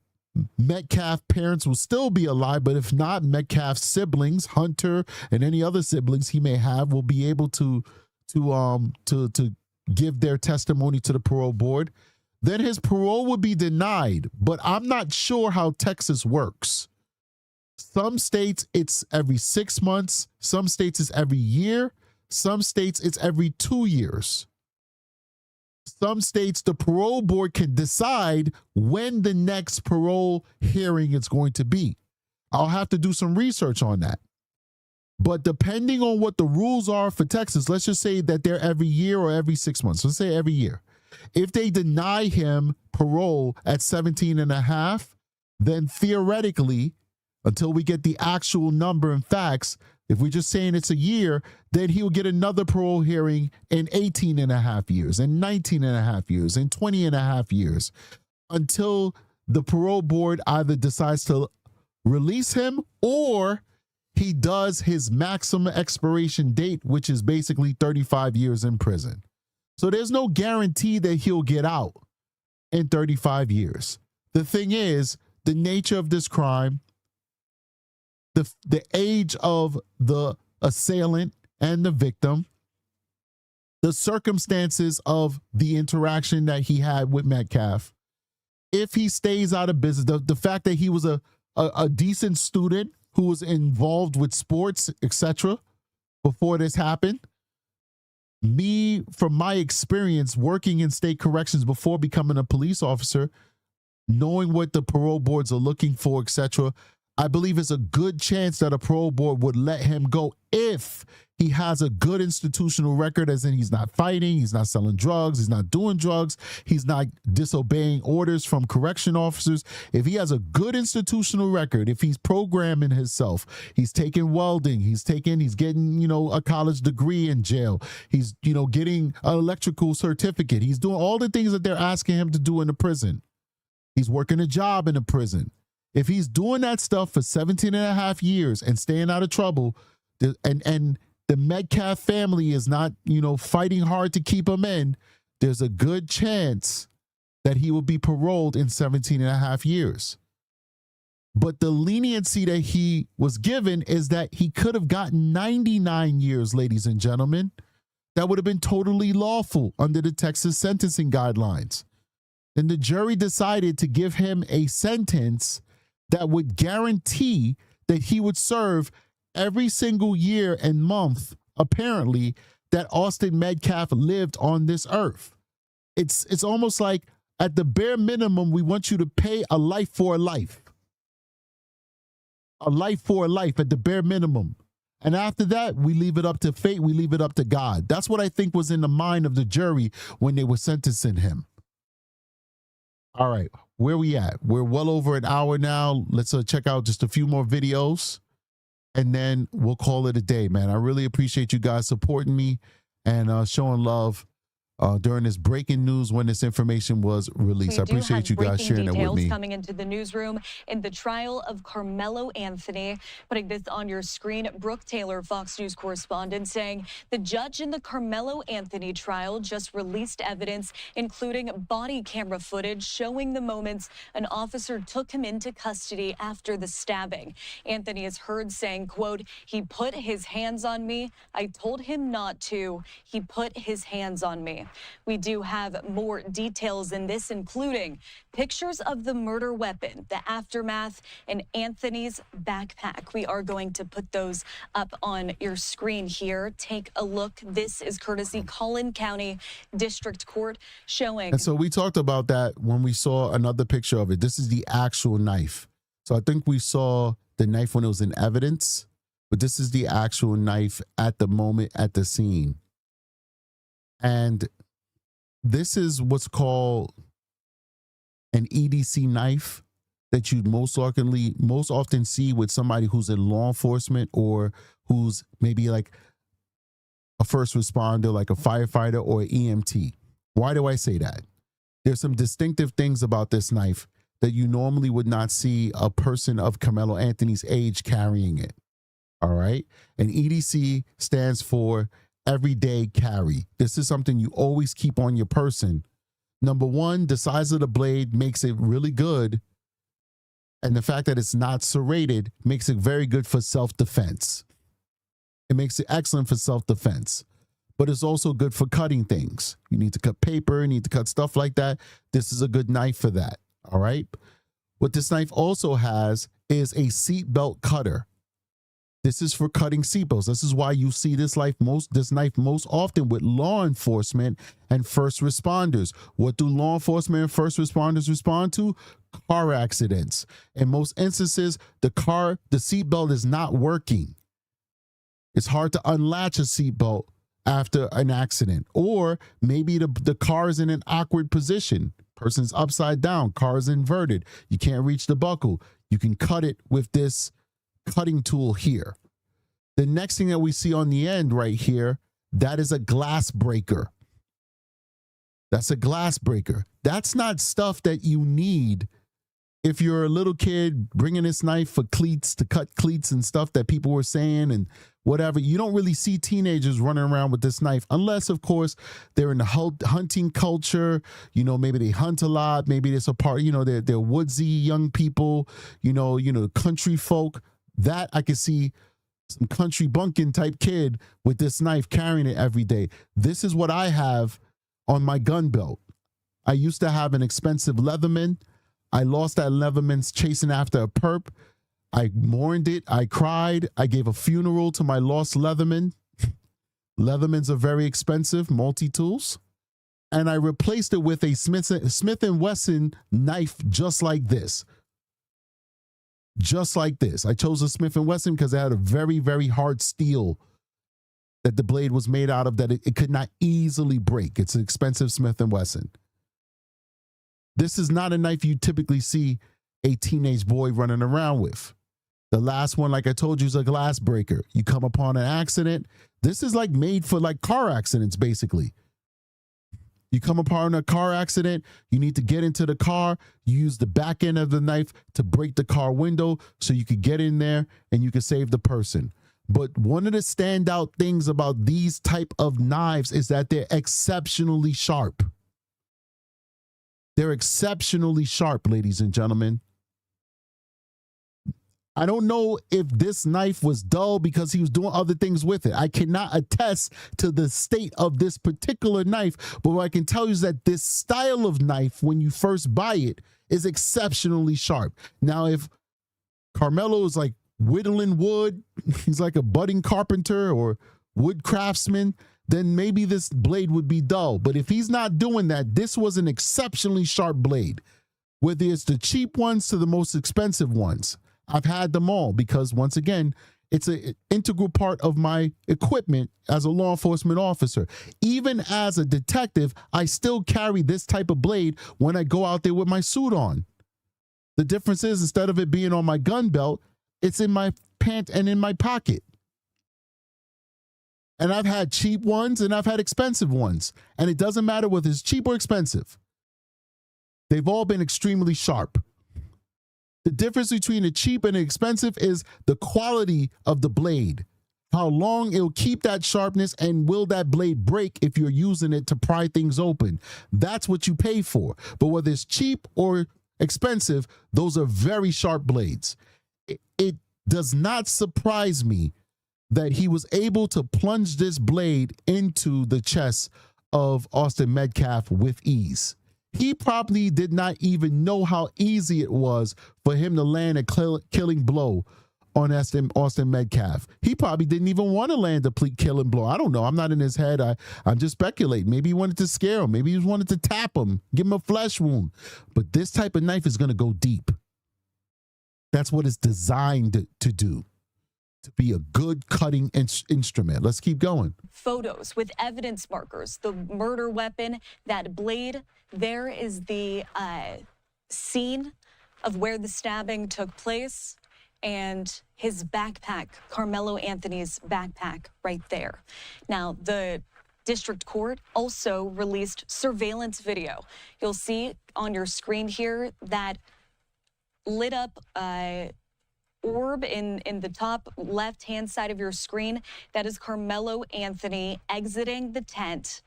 Metcalf parents will still be alive, but if not, Metcalf's siblings, Hunter and any other siblings he may have, will be able to give their testimony to the parole board. Then his parole would be denied, but I'm not sure how Texas works. Some states it's every 6 months, some states it's every year, some states it's every 2 years. Some states, the parole board can decide when the next parole hearing is going to be. I'll have to do some research on that. But depending on what the rules are for Texas, let's just say that they're every year or every 6 months. Let's say every year. If they deny him parole at 17 and a half, then theoretically, until we get the actual number and facts, if we're just saying it's a year, then he'll get another parole hearing in 18 and a half years, and 19 and a half years, and 20 and a half years, until the parole board either decides to release him or he does his maximum expiration date, which is basically 35 years in prison. So there's no guarantee that he'll get out in 35 years. The thing is, the nature of this crime, the age of the assailant and the victim, the circumstances of the interaction that he had with Metcalf, if he stays out of business, the fact that he was a decent student who was involved with sports, etc., before this happened, from my experience working in state corrections before becoming a police officer, knowing what the parole boards are looking for, etc., I believe it's a good chance that a parole board would let him go if he has a good institutional record, as in he's not fighting, he's not selling drugs, he's not doing drugs, he's not disobeying orders from correction officers. If he has a good institutional record, if he's programming himself, he's taking welding, he's getting, a college degree in jail, he's, getting an electrical certificate, he's doing all the things that they're asking him to do in the prison. He's working a job in the prison. If he's doing that stuff for 17 and a half years and staying out of trouble, and the Metcalf family is not, fighting hard to keep him in, there's a good chance that he will be paroled in 17 and a half years. But the leniency that he was given is that he could have gotten 99 years, ladies and gentlemen. That would have been totally lawful under the Texas sentencing guidelines. And the jury decided to give him a sentence that would guarantee that he would serve every single year and month, apparently, that Austin Metcalf lived on this earth. It's almost like at the bare minimum, we want you to pay a life for a life. A life for a life at the bare minimum. And after that, we leave it up to fate. We leave it up to God. That's what I think was in the mind of the jury when they were sentencing him. All right, where we at? We're well over an hour now. Let's check out just a few more videos, and then we'll call it a day, man. I really appreciate you guys supporting me and showing love during this breaking news when this information was released. I appreciate you guys sharing it with me. Coming into the newsroom in the trial of Carmelo Anthony. Putting this on your screen, Brooke Taylor, Fox News correspondent, saying the judge in the Carmelo Anthony trial just released evidence, including body camera footage showing the moments an officer took him into custody after the stabbing. Anthony is heard saying, quote, "He put his hands on me. I told him not to. He put his hands on me." We do have more details in this, including pictures of the murder weapon, the aftermath, and Anthony's backpack. We are going to put those up on your screen here. Take a look. This is courtesy Collin County District Court showing. And so we talked about that when we saw another picture of it. This is the actual knife. So I think we saw the knife when it was in evidence, but this is the actual knife at the moment at the scene. And this is what's called an EDC knife that you most often see with somebody who's in law enforcement or who's maybe like a first responder, like a firefighter or an EMT. Why do I say that? There's some distinctive things about this knife that you normally would not see a person of Carmelo Anthony's age carrying it. All right. And EDC stands for everyday carry. This is something you always keep on your person. Number one, the size of the blade makes it really good. And the fact that it's not serrated makes it very good for self-defense. It makes it excellent for self-defense. But it's also good for cutting things. You need to cut paper, you need to cut stuff like that. This is a good knife for that. All right. What this knife also has is a seatbelt cutter. This is for cutting seatbelts. This is why you see this knife most often with law enforcement and first responders. What do law enforcement and first responders respond to? Car accidents. In most instances, the seatbelt is not working. It's hard to unlatch a seatbelt after an accident. Or maybe the car is in an awkward position. Person's upside down, car is inverted. You can't reach the buckle. You can cut it with this cutting tool here. The next thing that we see on the end right here, that is a glass breaker. That's a glass breaker. That's not stuff that you need if you're a little kid bringing this knife for cleats, to cut cleats and stuff that people were saying and whatever. You don't really see teenagers running around with this knife unless, of course, they're in the hunting culture. You know, maybe they hunt a lot. Maybe it's a part, you know, they're woodsy young people, you know, country folk. That I could see some country bunkin type kid with this knife carrying it every day. This is what I have on my gun belt. I used to have an expensive Leatherman. I lost that Leatherman chasing after a perp. I mourned it. I cried. I gave a funeral to my lost Leatherman. Leathermans are very expensive, multi-tools. And I replaced it with a Smith & Wesson knife just like this. Just like this. I chose a Smith & Wesson because it had a very, very hard steel that the blade was made out of that it could not easily break. It's an expensive Smith & Wesson. This is not a knife you typically see a teenage boy running around with. The last one, like I told you, is a glass breaker. You come upon an accident. This is like made for like car accidents, basically. You come upon a car accident, you need to get into the car, you use the back end of the knife to break the car window so you could get in there and you can save the person. But one of the standout things about these type of knives is that they're exceptionally sharp. They're exceptionally sharp, ladies and gentlemen. I don't know if this knife was dull because he was doing other things with it. I cannot attest to the state of this particular knife, but what I can tell you is that this style of knife, when you first buy it, is exceptionally sharp. Now, if Carmelo is like whittling wood, he's like a budding carpenter or wood craftsman, then maybe this blade would be dull. But if he's not doing that, this was an exceptionally sharp blade. Whether it's the cheap ones to the most expensive ones, I've had them all because, once again, it's an integral part of my equipment as a law enforcement officer. Even as a detective, I still carry this type of blade when I go out there with my suit on. The difference is, instead of it being on my gun belt, it's in my pant and in my pocket. And I've had cheap ones and I've had expensive ones. And it doesn't matter whether it's cheap or expensive. They've all been extremely sharp. The difference between the cheap and the expensive is the quality of the blade. How long it'll keep that sharpness, and will that blade break if you're using it to pry things open? That's what you pay for. But whether it's cheap or expensive, those are very sharp blades. It does not surprise me that he was able to plunge this blade into the chest of Austin Metcalf with ease. He probably did not even know how easy it was for him to land a killing blow on Austin Metcalf. He probably didn't even want to land a killing blow. I don't know. I'm not in his head. I'm just speculating. Maybe he wanted to scare him. Maybe he wanted to tap him, give him a flesh wound. But this type of knife is going to go deep. That's what it's designed to do, to be a good cutting instrument. Let's keep going. Photos with evidence markers, the murder weapon, that blade. There is the scene of where the stabbing took place, and his backpack, Carmelo Anthony's backpack right there. Now, the district court also released surveillance video. You'll see on your screen here that lit up orb in the top left-hand side of your screen. That is Carmelo Anthony exiting the tent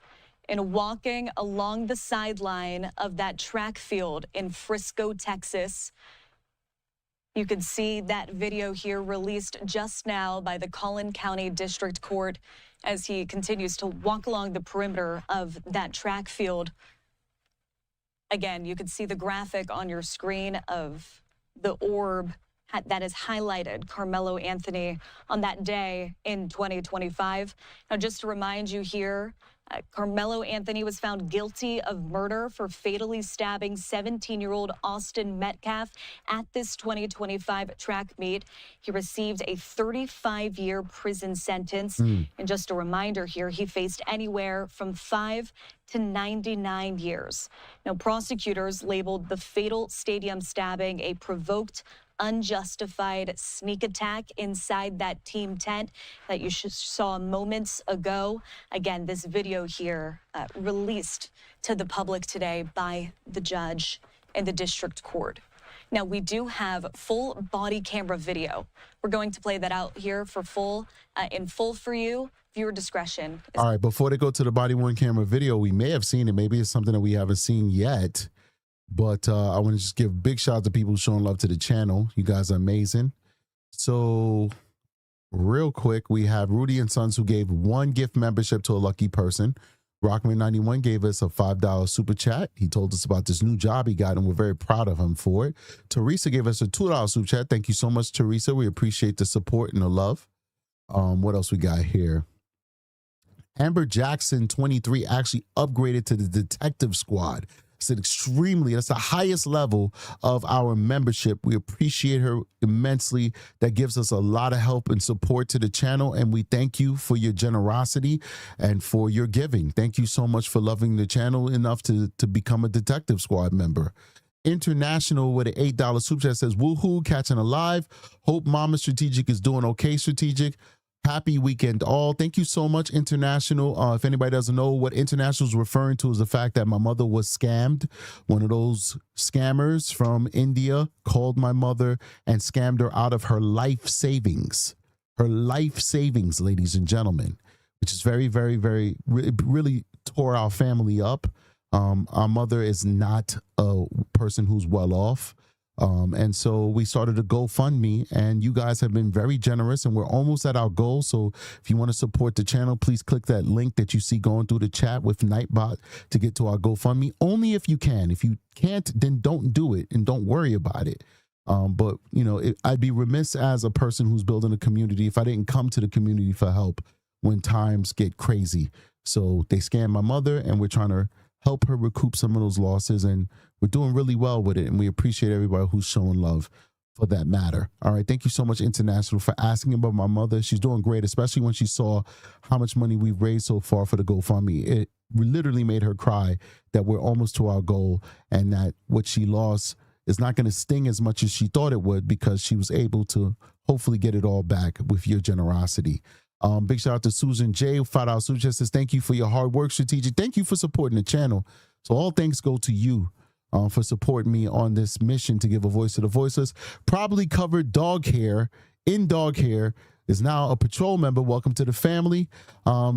and walking along the sideline of that track field in Frisco, Texas. You can see that video here released just now by the Collin County District Court as he continues to walk along the perimeter of that track field. Again, you can see the graphic on your screen of the orb that is highlighted Carmelo Anthony on that day in 2025. Now, just to remind you here, Carmelo Anthony was found guilty of murder for fatally stabbing 17-year-old Austin Metcalf at this 2025 track meet. He received a 35-year prison sentence. And just a reminder here, he faced anywhere from 5 to 99 years. Now, prosecutors labeled the fatal stadium stabbing a provoked, unjustified sneak attack inside that team tent that you saw moments ago. Again, this video here released to the public today by the judge in the district court. Now, we do have full body camera video. We're going to play that out here for in full for you. Viewer discretion. All right, before they go to the body worn camera video, we may have seen it. Maybe it's something that we haven't seen yet. But I want to just give a big shout out to people showing love to the channel. You guys are amazing. So real quick, we have Rudy and Sons, who gave 1 gift membership to a lucky person. Rockman91 gave us a $5 super chat. He told us about this new job he got, and we're very proud of him for it. Teresa gave us a $2 super chat. Thank you so much, Teresa. We appreciate the support and the love. What else we got here? Amber Jackson 23 actually upgraded to the detective squad. That's the highest level of our membership. We appreciate her immensely. That gives us a lot of help and support to the channel, and we thank you for your generosity and for your giving. Thank you so much for loving the channel enough to become a Detective Squad member. International with an $8 super chat says, woohoo, catching alive. Hope Mama Strategic is doing okay, Strategic. Happy weekend all. Thank you so much, International. If anybody doesn't know, what International is referring to is the fact that my mother was scammed. One of those scammers from India called my mother and scammed her out of her life savings. Her life savings, ladies and gentlemen, which is very, very, very, really tore our family up. Our mother is not a person who's well off. And so we started a GoFundMe, and you guys have been very generous, and we're almost at our goal. So if you want to support the channel, please click that link that you see going through the chat with Nightbot to get to our GoFundMe. Only if you can. If you can't, then don't do it and don't worry about it. But, you know, I'd be remiss as a person who's building a community if I didn't come to the community for help when times get crazy. So they scammed my mother, and we're trying to help her recoup some of those losses, and we're doing really well with it, and we appreciate everybody who's showing love for that matter. All right, thank you so much, International, for asking about my mother. She's doing great, especially when she saw how much money we've raised so far for the GoFundMe. It literally made her cry that we're almost to our goal, and that what she lost is not going to sting as much as she thought it would, because she was able to hopefully get it all back with your generosity. Big shout out to Susan J. $5 super chat says, thank you for your hard work, Strategic. Thank you for supporting the channel. So all thanks go to you for supporting me on this mission to give a voice to the voiceless. Probably covered dog hair is now a patrol member. Welcome to the family.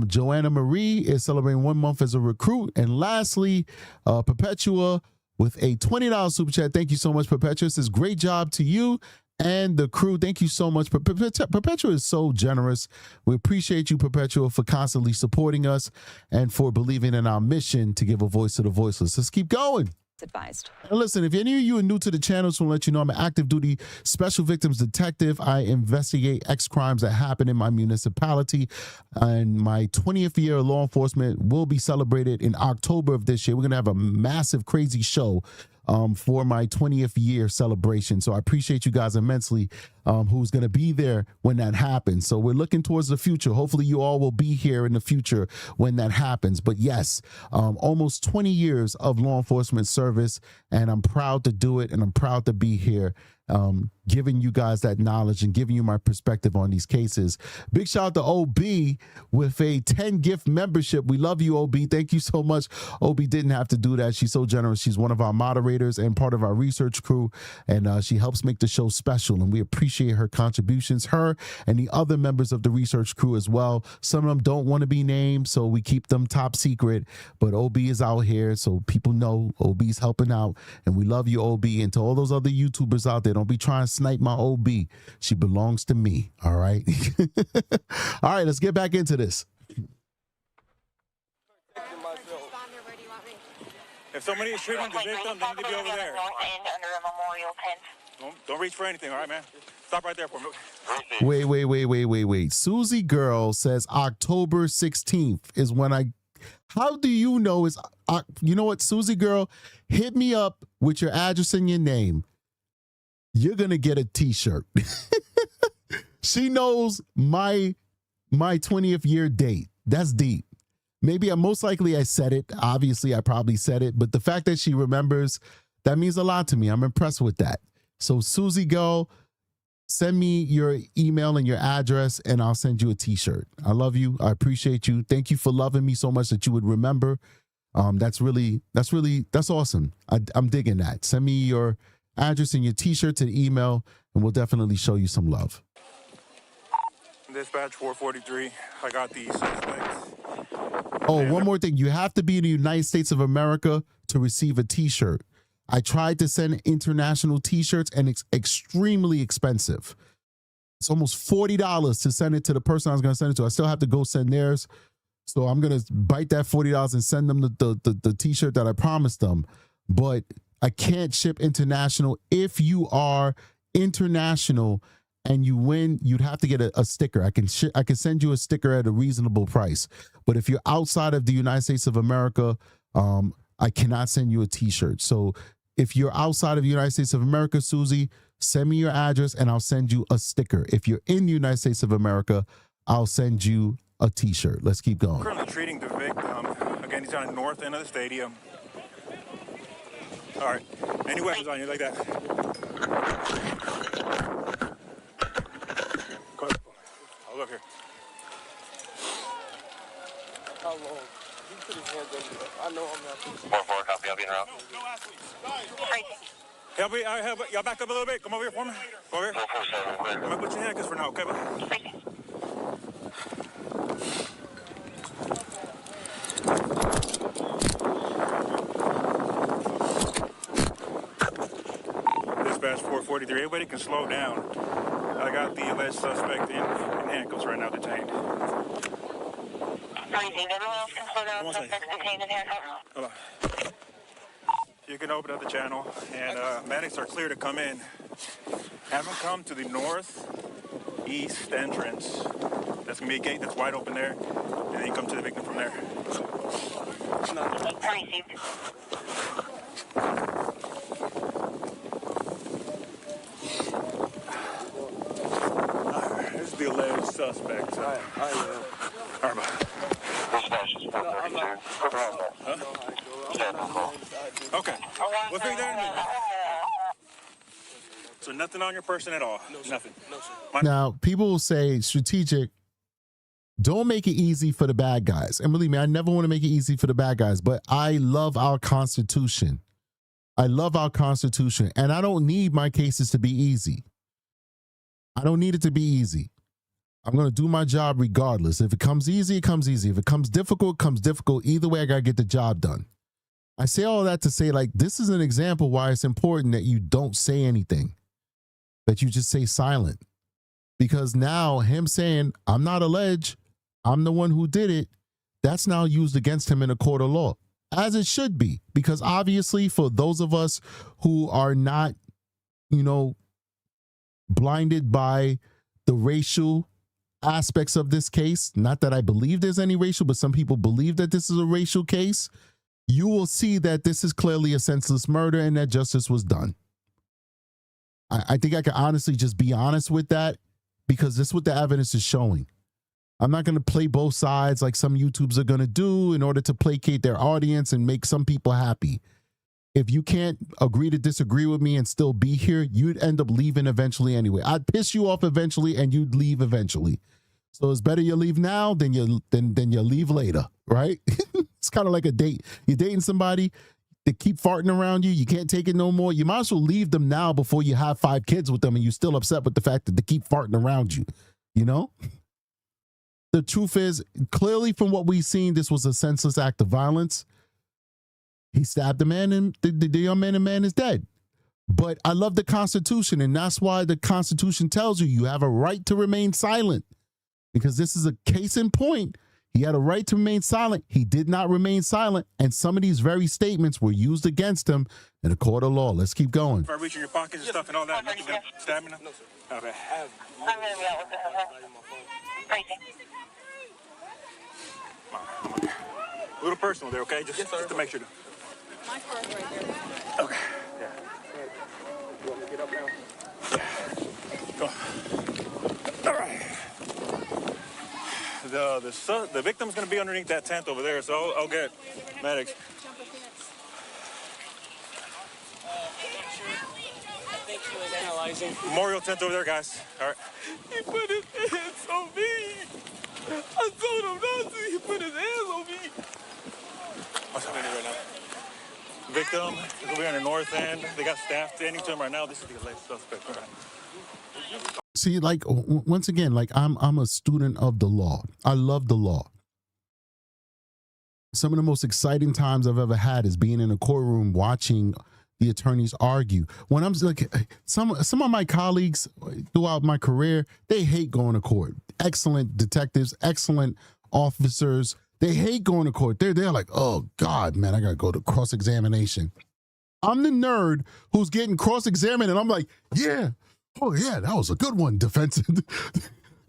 Joanna Marie is celebrating 1 month as a recruit. And lastly, Perpetua with a $20 super chat. Thank you so much, Perpetua. Says, great job to you and the crew. Thank you so much. Perpetua is so generous. We appreciate you, Perpetua, for constantly supporting us and for believing in our mission to give a voice to the voiceless. Let's keep going. Advised. And listen, if any of you are new to the channel, so I'll let you know I'm an active duty special victims detective. I investigate X crimes that happen in my municipality, and my 20th year of law enforcement will be celebrated in October of this year. We're going to have a massive, crazy show for my 20th year celebration. So I appreciate you guys immensely who's going to be there when that happens. So we're looking towards the future. Hopefully you all will be here in the future when that happens. But yes, almost 20 years of law enforcement service, and I'm proud to do it, and I'm proud to be here giving you guys that knowledge and giving you my perspective on these cases. Big shout out to OB with a 10 gift membership. We love you, OB. Thank you so much. OB didn't have to do that. She's so generous. She's one of our moderators and part of our research crew, and she helps make the show special, and we appreciate her contributions, her and the other members of the research crew as well. Some of them don't want to be named, so we keep them top secret, but OB is out here, so people know OB's helping out, and we love you, OB. And to all those other YouTubers out there, don't be trying to snipe my OB. She belongs to me. All right. All right, let's get back into this. If somebody is shooting the victim, they need to be over there. Don't reach for anything, all right, man? Stop right there for me. Wait. Susie Girl says October 16th is when how do you know is, you know what, Susie Girl, hit me up with your address and your name. You're going to get a t-shirt. She knows my 20th year date. That's deep. Maybe most likely I said it. Obviously, I probably said it. But the fact that she remembers, that means a lot to me. I'm impressed with that. So Susie Girl, send me your email and your address, and I'll send you a t-shirt. I love you. I appreciate you. Thank you for loving me so much that you would remember. That's awesome. I'm digging that. Send me your address and your t-shirt to the email, and we'll definitely show you some love. Dispatch 443. I got the suspects. Oh, one more thing. You have to be in the United States of America to receive a t-shirt. I tried to send international t-shirts, and it's extremely expensive. It's almost $40 to send it to the person I was going to send it to. I still have to go send theirs. So I'm going to bite that $40 and send them the t-shirt that I promised them. But I can't ship international. If you are international and you win, you'd have to get a sticker. I can send you a sticker at a reasonable price. But if you're outside of the United States of America, I cannot send you a t-shirt. So if you're outside of the United States of America, Susie, send me your address and I'll send you a sticker. If you're in the United States of America, I'll send you a t-shirt. Let's keep going. Currently treating the victim. Again, he's on the north end of the stadium. All right. Any weapons on you like that? I'll look here. How long? He put his hands up. I know I'm not. 4-4, copy, I'll be en route. Help me, y'all back up a little bit. Come over here for me. Over here. 447, I'm gonna put your handcuffs for now, okay, bud? Dispatch 43. Everybody can slow down. I got the alleged suspect in handcuffs right now, detained. Everyone else can slow down. Suspects detained in handcuffs. Hold on. You can open up the channel, and medics are clear to come in. Have them come to the northeast entrance. That's going to be a gate that's wide open there, and then you come to the victim from there. Received. This is the alleged suspect. All right, bye. Okay. We'll figure that out. So nothing on your person at all? No, nothing? No, sir. Now, people will say, strategic, don't make it easy for the bad guys. And believe me, I never want to make it easy for the bad guys, but I love our Constitution. I love our Constitution, and I don't need my cases to be easy. I don't need it to be easy. I'm going to do my job regardless. If it comes easy, it comes easy. If it comes difficult, it comes difficult. Either way, I got to get the job done. I say all that to say, like, this is an example why it's important that you don't say anything, that you just say silent. Because now him saying, I'm not alleged, I'm the one who did it, that's now used against him in a court of law, as it should be. Because obviously for those of us who are not, blinded by the racial aspects of this case, not that I believe there's any racial, but some people believe that this is a racial case, you will see that this is clearly a senseless murder and that justice was done. I think I can honestly just be honest with that, because this is what the evidence is showing. I'm not going to play both sides like some YouTubers are going to do in order to placate their audience and make some people happy. If you can't agree to disagree with me and still be here, you'd end up leaving eventually anyway. I'd piss you off eventually and you'd leave eventually. So it's better you leave now than you leave later, right? It's kind of like a date. You're dating somebody, they keep farting around you, you can't take it no more. You might as well leave them now before you have 5 kids with them and you're still upset with the fact that they keep farting around you, The truth is, clearly from what we've seen, this was a senseless act of violence. He stabbed the man and the young man, and man is dead. But I love the Constitution, and that's why the Constitution tells you have a right to remain silent, because this is a case in point. He had a right to remain silent. He did not remain silent, and some of these very statements were used against him in a court of law. Let's keep going. If I reach in your pockets and stuff and all that, nothing gonna stab me now? No, sir. Okay. I'm going to be out with this. Received. A little personal there, okay? Just to make sure. My car's right there. Okay. Yeah. You want me to get up now? Yeah. Go. All right. The victim's going to be underneath that tent over there, so I'll get medics. Jump a fence. I think he was analyzing. Memorial tent over there, guys. All right. He put his hands on me. I told him not to. He put his hands on me. What's happening right now? Victim is over here on the north end. They got staff standing to him right now. This is the alleged suspect. All right. See, like, once again, like, I'm a student of the law. I love the law. Some of the most exciting times I've ever had is being in a courtroom watching the attorneys argue. When I'm like, some of my colleagues throughout my career, they hate going to court. Excellent detectives, excellent officers. They hate going to court. They're like, oh God, man, I gotta go to cross-examination. I'm the nerd who's getting cross-examined, and I'm like, yeah, oh yeah, that was a good one, defense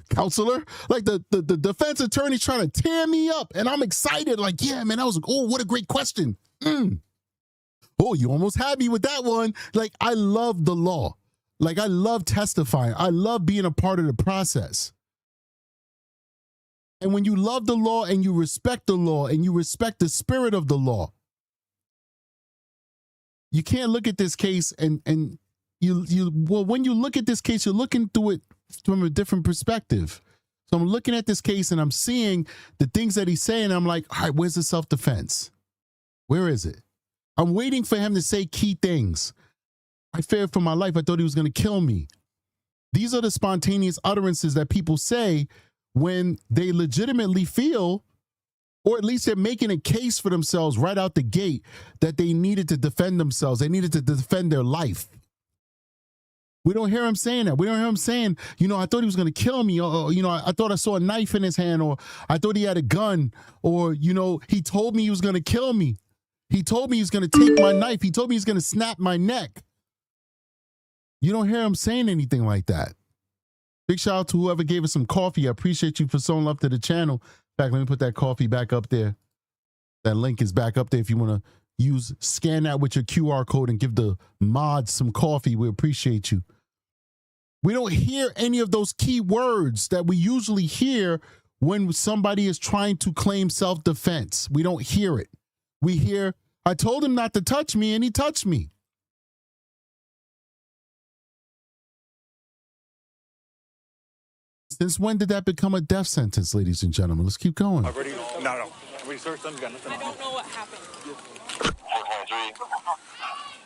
counselor. Like the defense attorney's trying to tear me up, and I'm excited. Like, yeah, man, that was what a great question. Oh, you almost had me with that one. Like, I love the law. Like, I love testifying. I love being a part of the process. And when you love the law and you respect the law and you respect the spirit of the law, you can't look at this case and when you look at this case, you're looking through it from a different perspective. So I'm looking at this case and I'm seeing the things that he's saying. I'm like, all right, where's the self-defense? Where is it? I'm waiting for him to say key things. I feared for my life. I thought he was going to kill me. These are the spontaneous utterances that people say when they legitimately feel, or at least they're making a case for themselves right out the gate, that they needed to defend themselves. They needed to defend their life. We don't hear him saying that. We don't hear him saying, I thought he was going to kill me. Or, I thought I saw a knife in his hand, or I thought he had a gun, or, he told me he was going to kill me. He told me he was going to take my knife. He told me he's going to snap my neck. You don't hear him saying anything like that. Big shout out to whoever gave us some coffee. I appreciate you for showing love to the channel. In fact, let me put that coffee back up there. That link is back up there if you want to scan that with your QR code and give the mods some coffee. We appreciate you. We don't hear any of those key words that we usually hear when somebody is trying to claim self-defense. We don't hear it. We hear, I told him not to touch me and he touched me. Since when did that become a death sentence, ladies and gentlemen? Let's keep going. No. We searched them, got nothing. I don't know what happened. 423.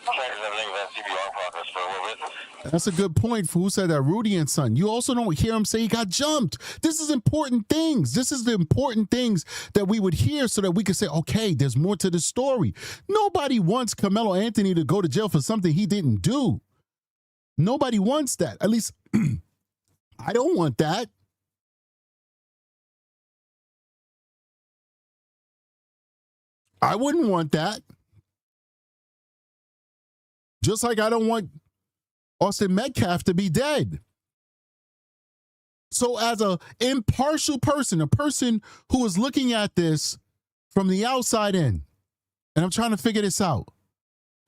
Trackers everything with CBR progress for a little bit. That's a good point for who said that, Rudy and Son. You also don't hear him say he got jumped. This is important things. This is the important things that we would hear so that we could say, okay, there's more to the story. Nobody wants Carmelo Anthony to go to jail for something he didn't do. Nobody wants that. At least I don't want that. I wouldn't want that. Just like I don't want Austin Metcalf to be dead. So as an impartial person, a person who is looking at this from the outside in, and I'm trying to figure this out,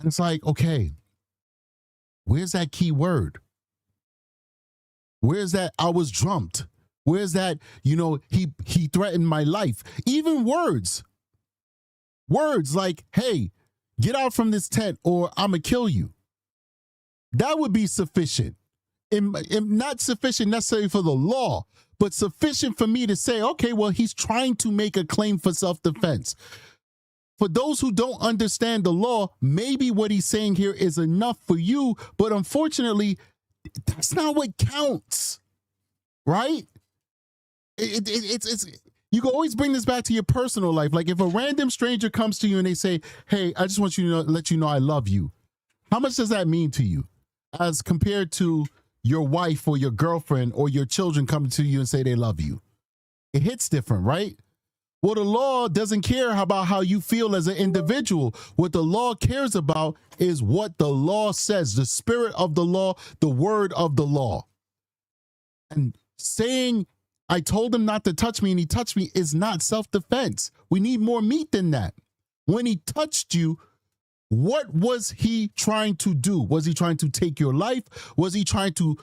and it's like, okay, where's that key word? Where's that I was jumped? Where's that, he threatened my life? Even words like, hey, get out from this tent or I'm going to kill you. That would be sufficient. Not sufficient necessarily for the law, but sufficient for me to say, okay, well, he's trying to make a claim for self-defense. For those who don't understand the law, maybe what he's saying here is enough for you, but unfortunately, that's not what counts, right? It's you can always bring this back to your personal life. Like if a random stranger comes to you and they say, hey, I just want you to let you know I love you. How much does that mean to you as compared to your wife or your girlfriend or your children coming to you and say they love you? It hits different, right? Well, the law doesn't care about how you feel as an individual. What the law cares about is what the law says, the spirit of the law, the word of the law. And saying, I told him not to touch me and he touched me is not self-defense. We need more meat than that. When he touched you, what was he trying to do? Was he trying to take your life? Was he trying to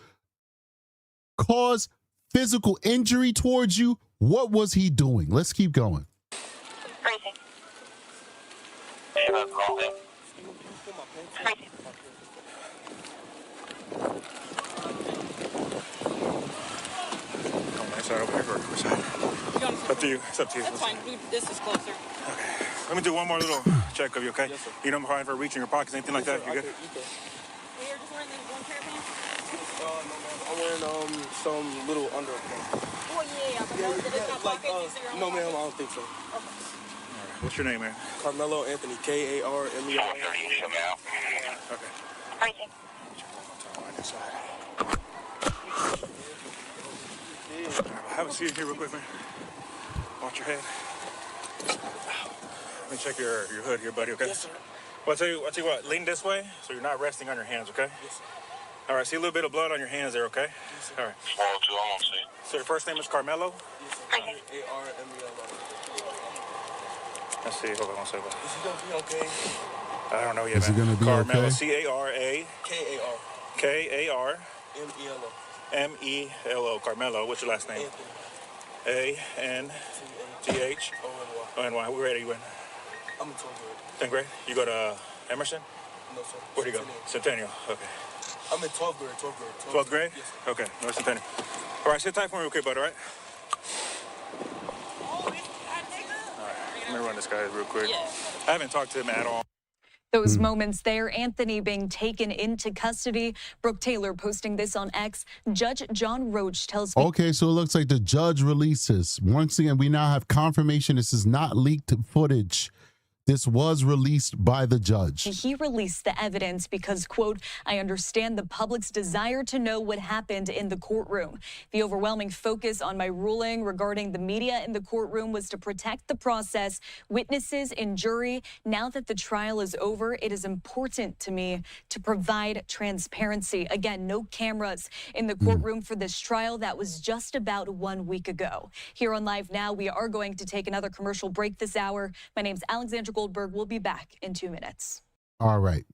cause physical injury towards you? What was he doing? Let's keep going. Freezing. Freezing. Sorry, over here, or side? It's up to you. It's up to you. That's fine. This is closer. Okay. Let me do one more little check of you, okay? Yes, sir. You don't mind for reaching your pockets, anything like that? You good? You can. You're just wearing this one pair of pants? No, I'm wearing some little underpants. Oh, yeah. But it's not Like, pockets. These are your no, own ma'am, I pockets. don't think so. Okay. All right. What's your name, man? Carmelo Anthony, K-A-R-M-E-L-O. Okay. Freezing. Have a seat here real quick, man. Watch your head. Let me check your hood here, buddy, okay? Yes, sir. Well, I'll tell you what, lean this way so you're not resting on your hands, okay? Yes, sir. All right, see a little bit of blood on your hands there, okay? Yes, sir. All right. 402, I'm on scene. So your first name is Carmelo? Yes, sir. A-R-M-E-L-O. Let's see, hold on one second. Is he gonna be okay? I don't know yet, Is he man. gonna be Carmelo, okay? C-A-R-A. K-A-R. K-A-R. M-E-L-O. M-E-L-O. Carmelo, what's your last name? Anthony. A-N-T-H. O-N-Y. O-N-Y. What grade are you in? I'm in 12th grade. 10th grade? You go to Emerson? No, sir. Where do you go? Centennial. Okay. I'm in 12th grade. 12th grade. 12th grade? Yes, sir. Okay. No, Centennial. All right, sit tight for me real quick, bud, all right? All right. Let me run this guy real quick. Yeah. I haven't talked to him at all. Those moments there, Anthony being taken into custody. Brooke Taylor posting this on X. Judge John Roach tells me. Okay, so it looks like the judge releases. Once again, we now have confirmation this is not leaked footage. This was released by the judge. He released the evidence because, quote, I understand the public's desire to know what happened in the courtroom. The overwhelming focus on my ruling regarding the media in the courtroom was to protect the process, witnesses, and jury. Now that the trial is over, it is important to me to provide transparency. Again, no cameras in the courtroom for this trial. That was just about 1 week ago. Here on Live Now, we are going to take another commercial break this hour. My name's Alexandra Goldberg. We'll be back in 2 minutes. All right.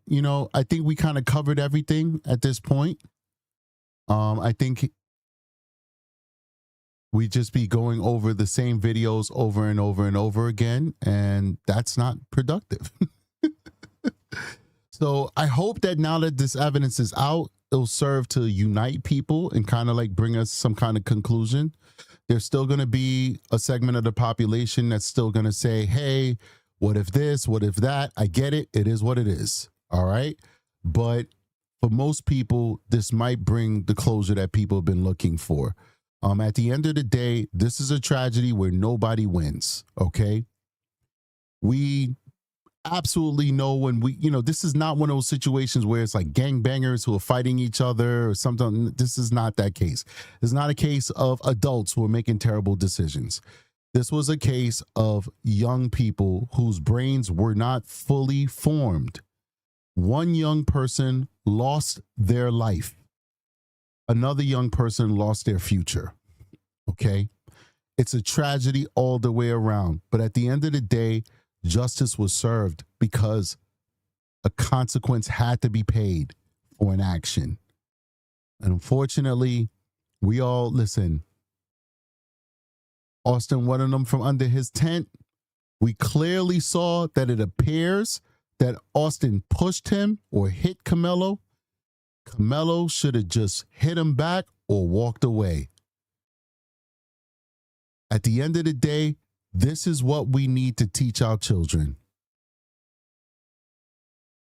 You know, I think we kind of covered everything at this point. I think we just be going over the same videos over and over and over again, and that's not productive. So I hope that now that this evidence is out, it'll serve to unite people and kind of like bring us some kind of conclusion. There's still going to be a segment of the population that's still going to say, hey, what if this? What if that? I get it. It is what it is. All right. But for most people, this might bring the closure that people have been looking for. At the end of the day, this is a tragedy where nobody wins. Okay. We absolutely know when this is not one of those situations where it's like gangbangers who are fighting each other or something. This is not that case. It's not a case of adults who are making terrible decisions. This was a case of young people whose brains were not fully formed. One young person lost their life. Another young person lost their future. Okay? It's a tragedy all the way around. But at the end of the day, justice was served because a consequence had to be paid for an action. And unfortunately, we all, listen, Austin wanted them from under his tent. We clearly saw that it appears that Austin pushed him or hit Carmelo. Carmelo should have just hit him back or walked away. At the end of the day, this is what we need to teach our children.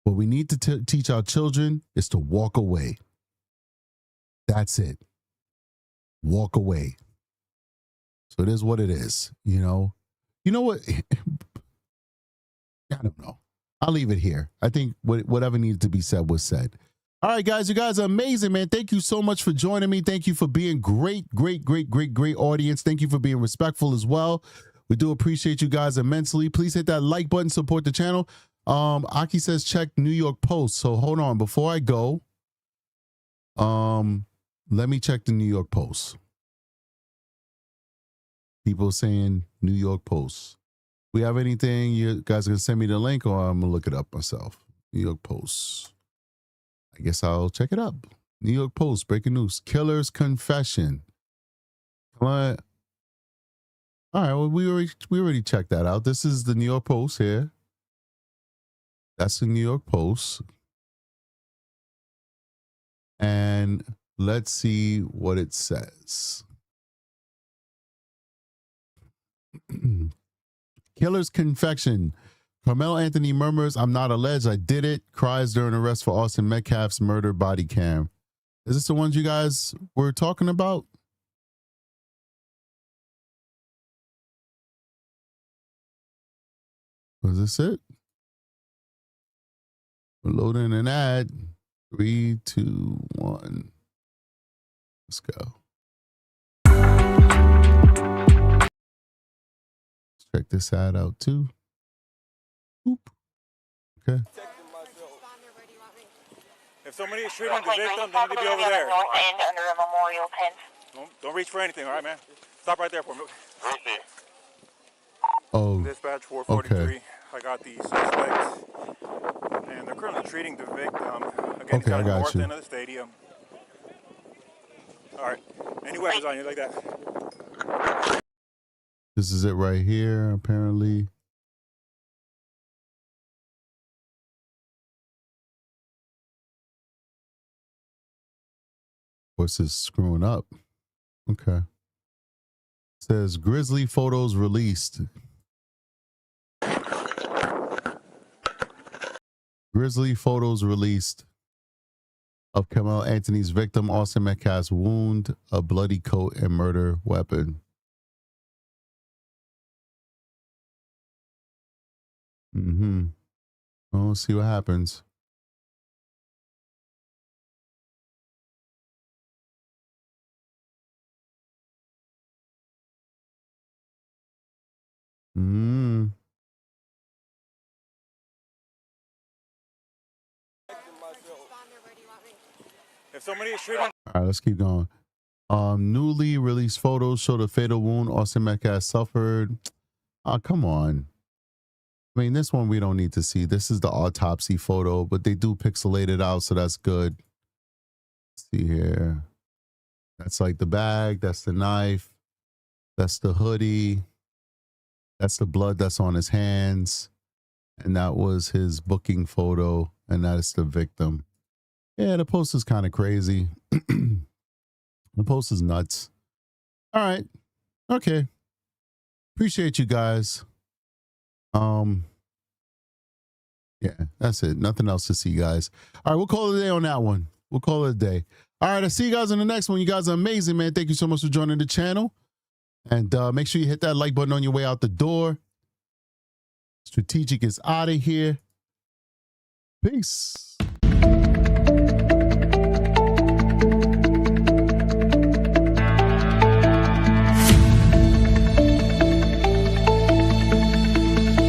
What we need to teach our children is to walk away. That's it. Walk away. So it is what it is, you know. You know what? I don't know. I'll leave it here. I think whatever needed to be said was said. All right, guys, you guys are amazing, man. Thank you so much for joining me. Thank you for being great audience. Thank you for being respectful as well. We do appreciate you guys immensely. Please hit that like button, support the channel. Aki says check New York Post. So hold on, before I go, let me check the New York Post. People saying New York Post. We have anything? You guys gonna send me the link, or I'm gonna look it up myself? New York Post. I guess I'll check it up. New York Post, breaking news. Killer's confession. What? All right, well, we already checked that out. This is the New York Post here. That's the New York Post. And let's see what it says. Killer's confession. Carmelo Anthony murmurs, I'm not alleged, I did it. Cries during arrest for Austin Metcalf's murder body cam. Is this the ones you guys were talking about? Was this it? We're loading an ad. 3, 2, 1. Let's go. Let's check this ad out too. Oop. Okay. If somebody is shooting the victim, they need to be over there. North end under a memorial tent. Don't reach for anything, all right, man? Stop right there for me. Oh. Dispatch 443. Okay. I got the suspects, and they're currently treating the victim. Again, Okay, I got north you. end of the stadium. All right. Any weapons on you like that? This is it right here, apparently. What's this screwing up? Okay. Says grisly photos released. Grisly photos released of Carmelo Anthony's victim, Austin Metcalf's wound, a bloody coat, and murder weapon. Mm-hmm. Well, we'll see what happens. Mm. If somebody is treating. All right, let's keep going. Newly released photos show the fatal wound Austin Metcalf suffered. Come on. I mean, this one we don't need to see. This is the autopsy photo, but they do pixelate it out, so that's good. Let's see here. That's like the bag. That's the knife. That's the hoodie. That's the blood that's on his hands. And that was his booking photo. And that is the victim. Yeah, the post is kind of crazy. The post is nuts. All right. Okay. Appreciate you guys. Yeah, that's it. Nothing else to see, guys. All right, we'll call it a day on that one. We'll call it a day. All right, I'll see you guys in the next one. You guys are amazing, man. Thank you so much for joining the channel. And make sure you hit that like button on your way out the door. Strategic is out of here. Peace.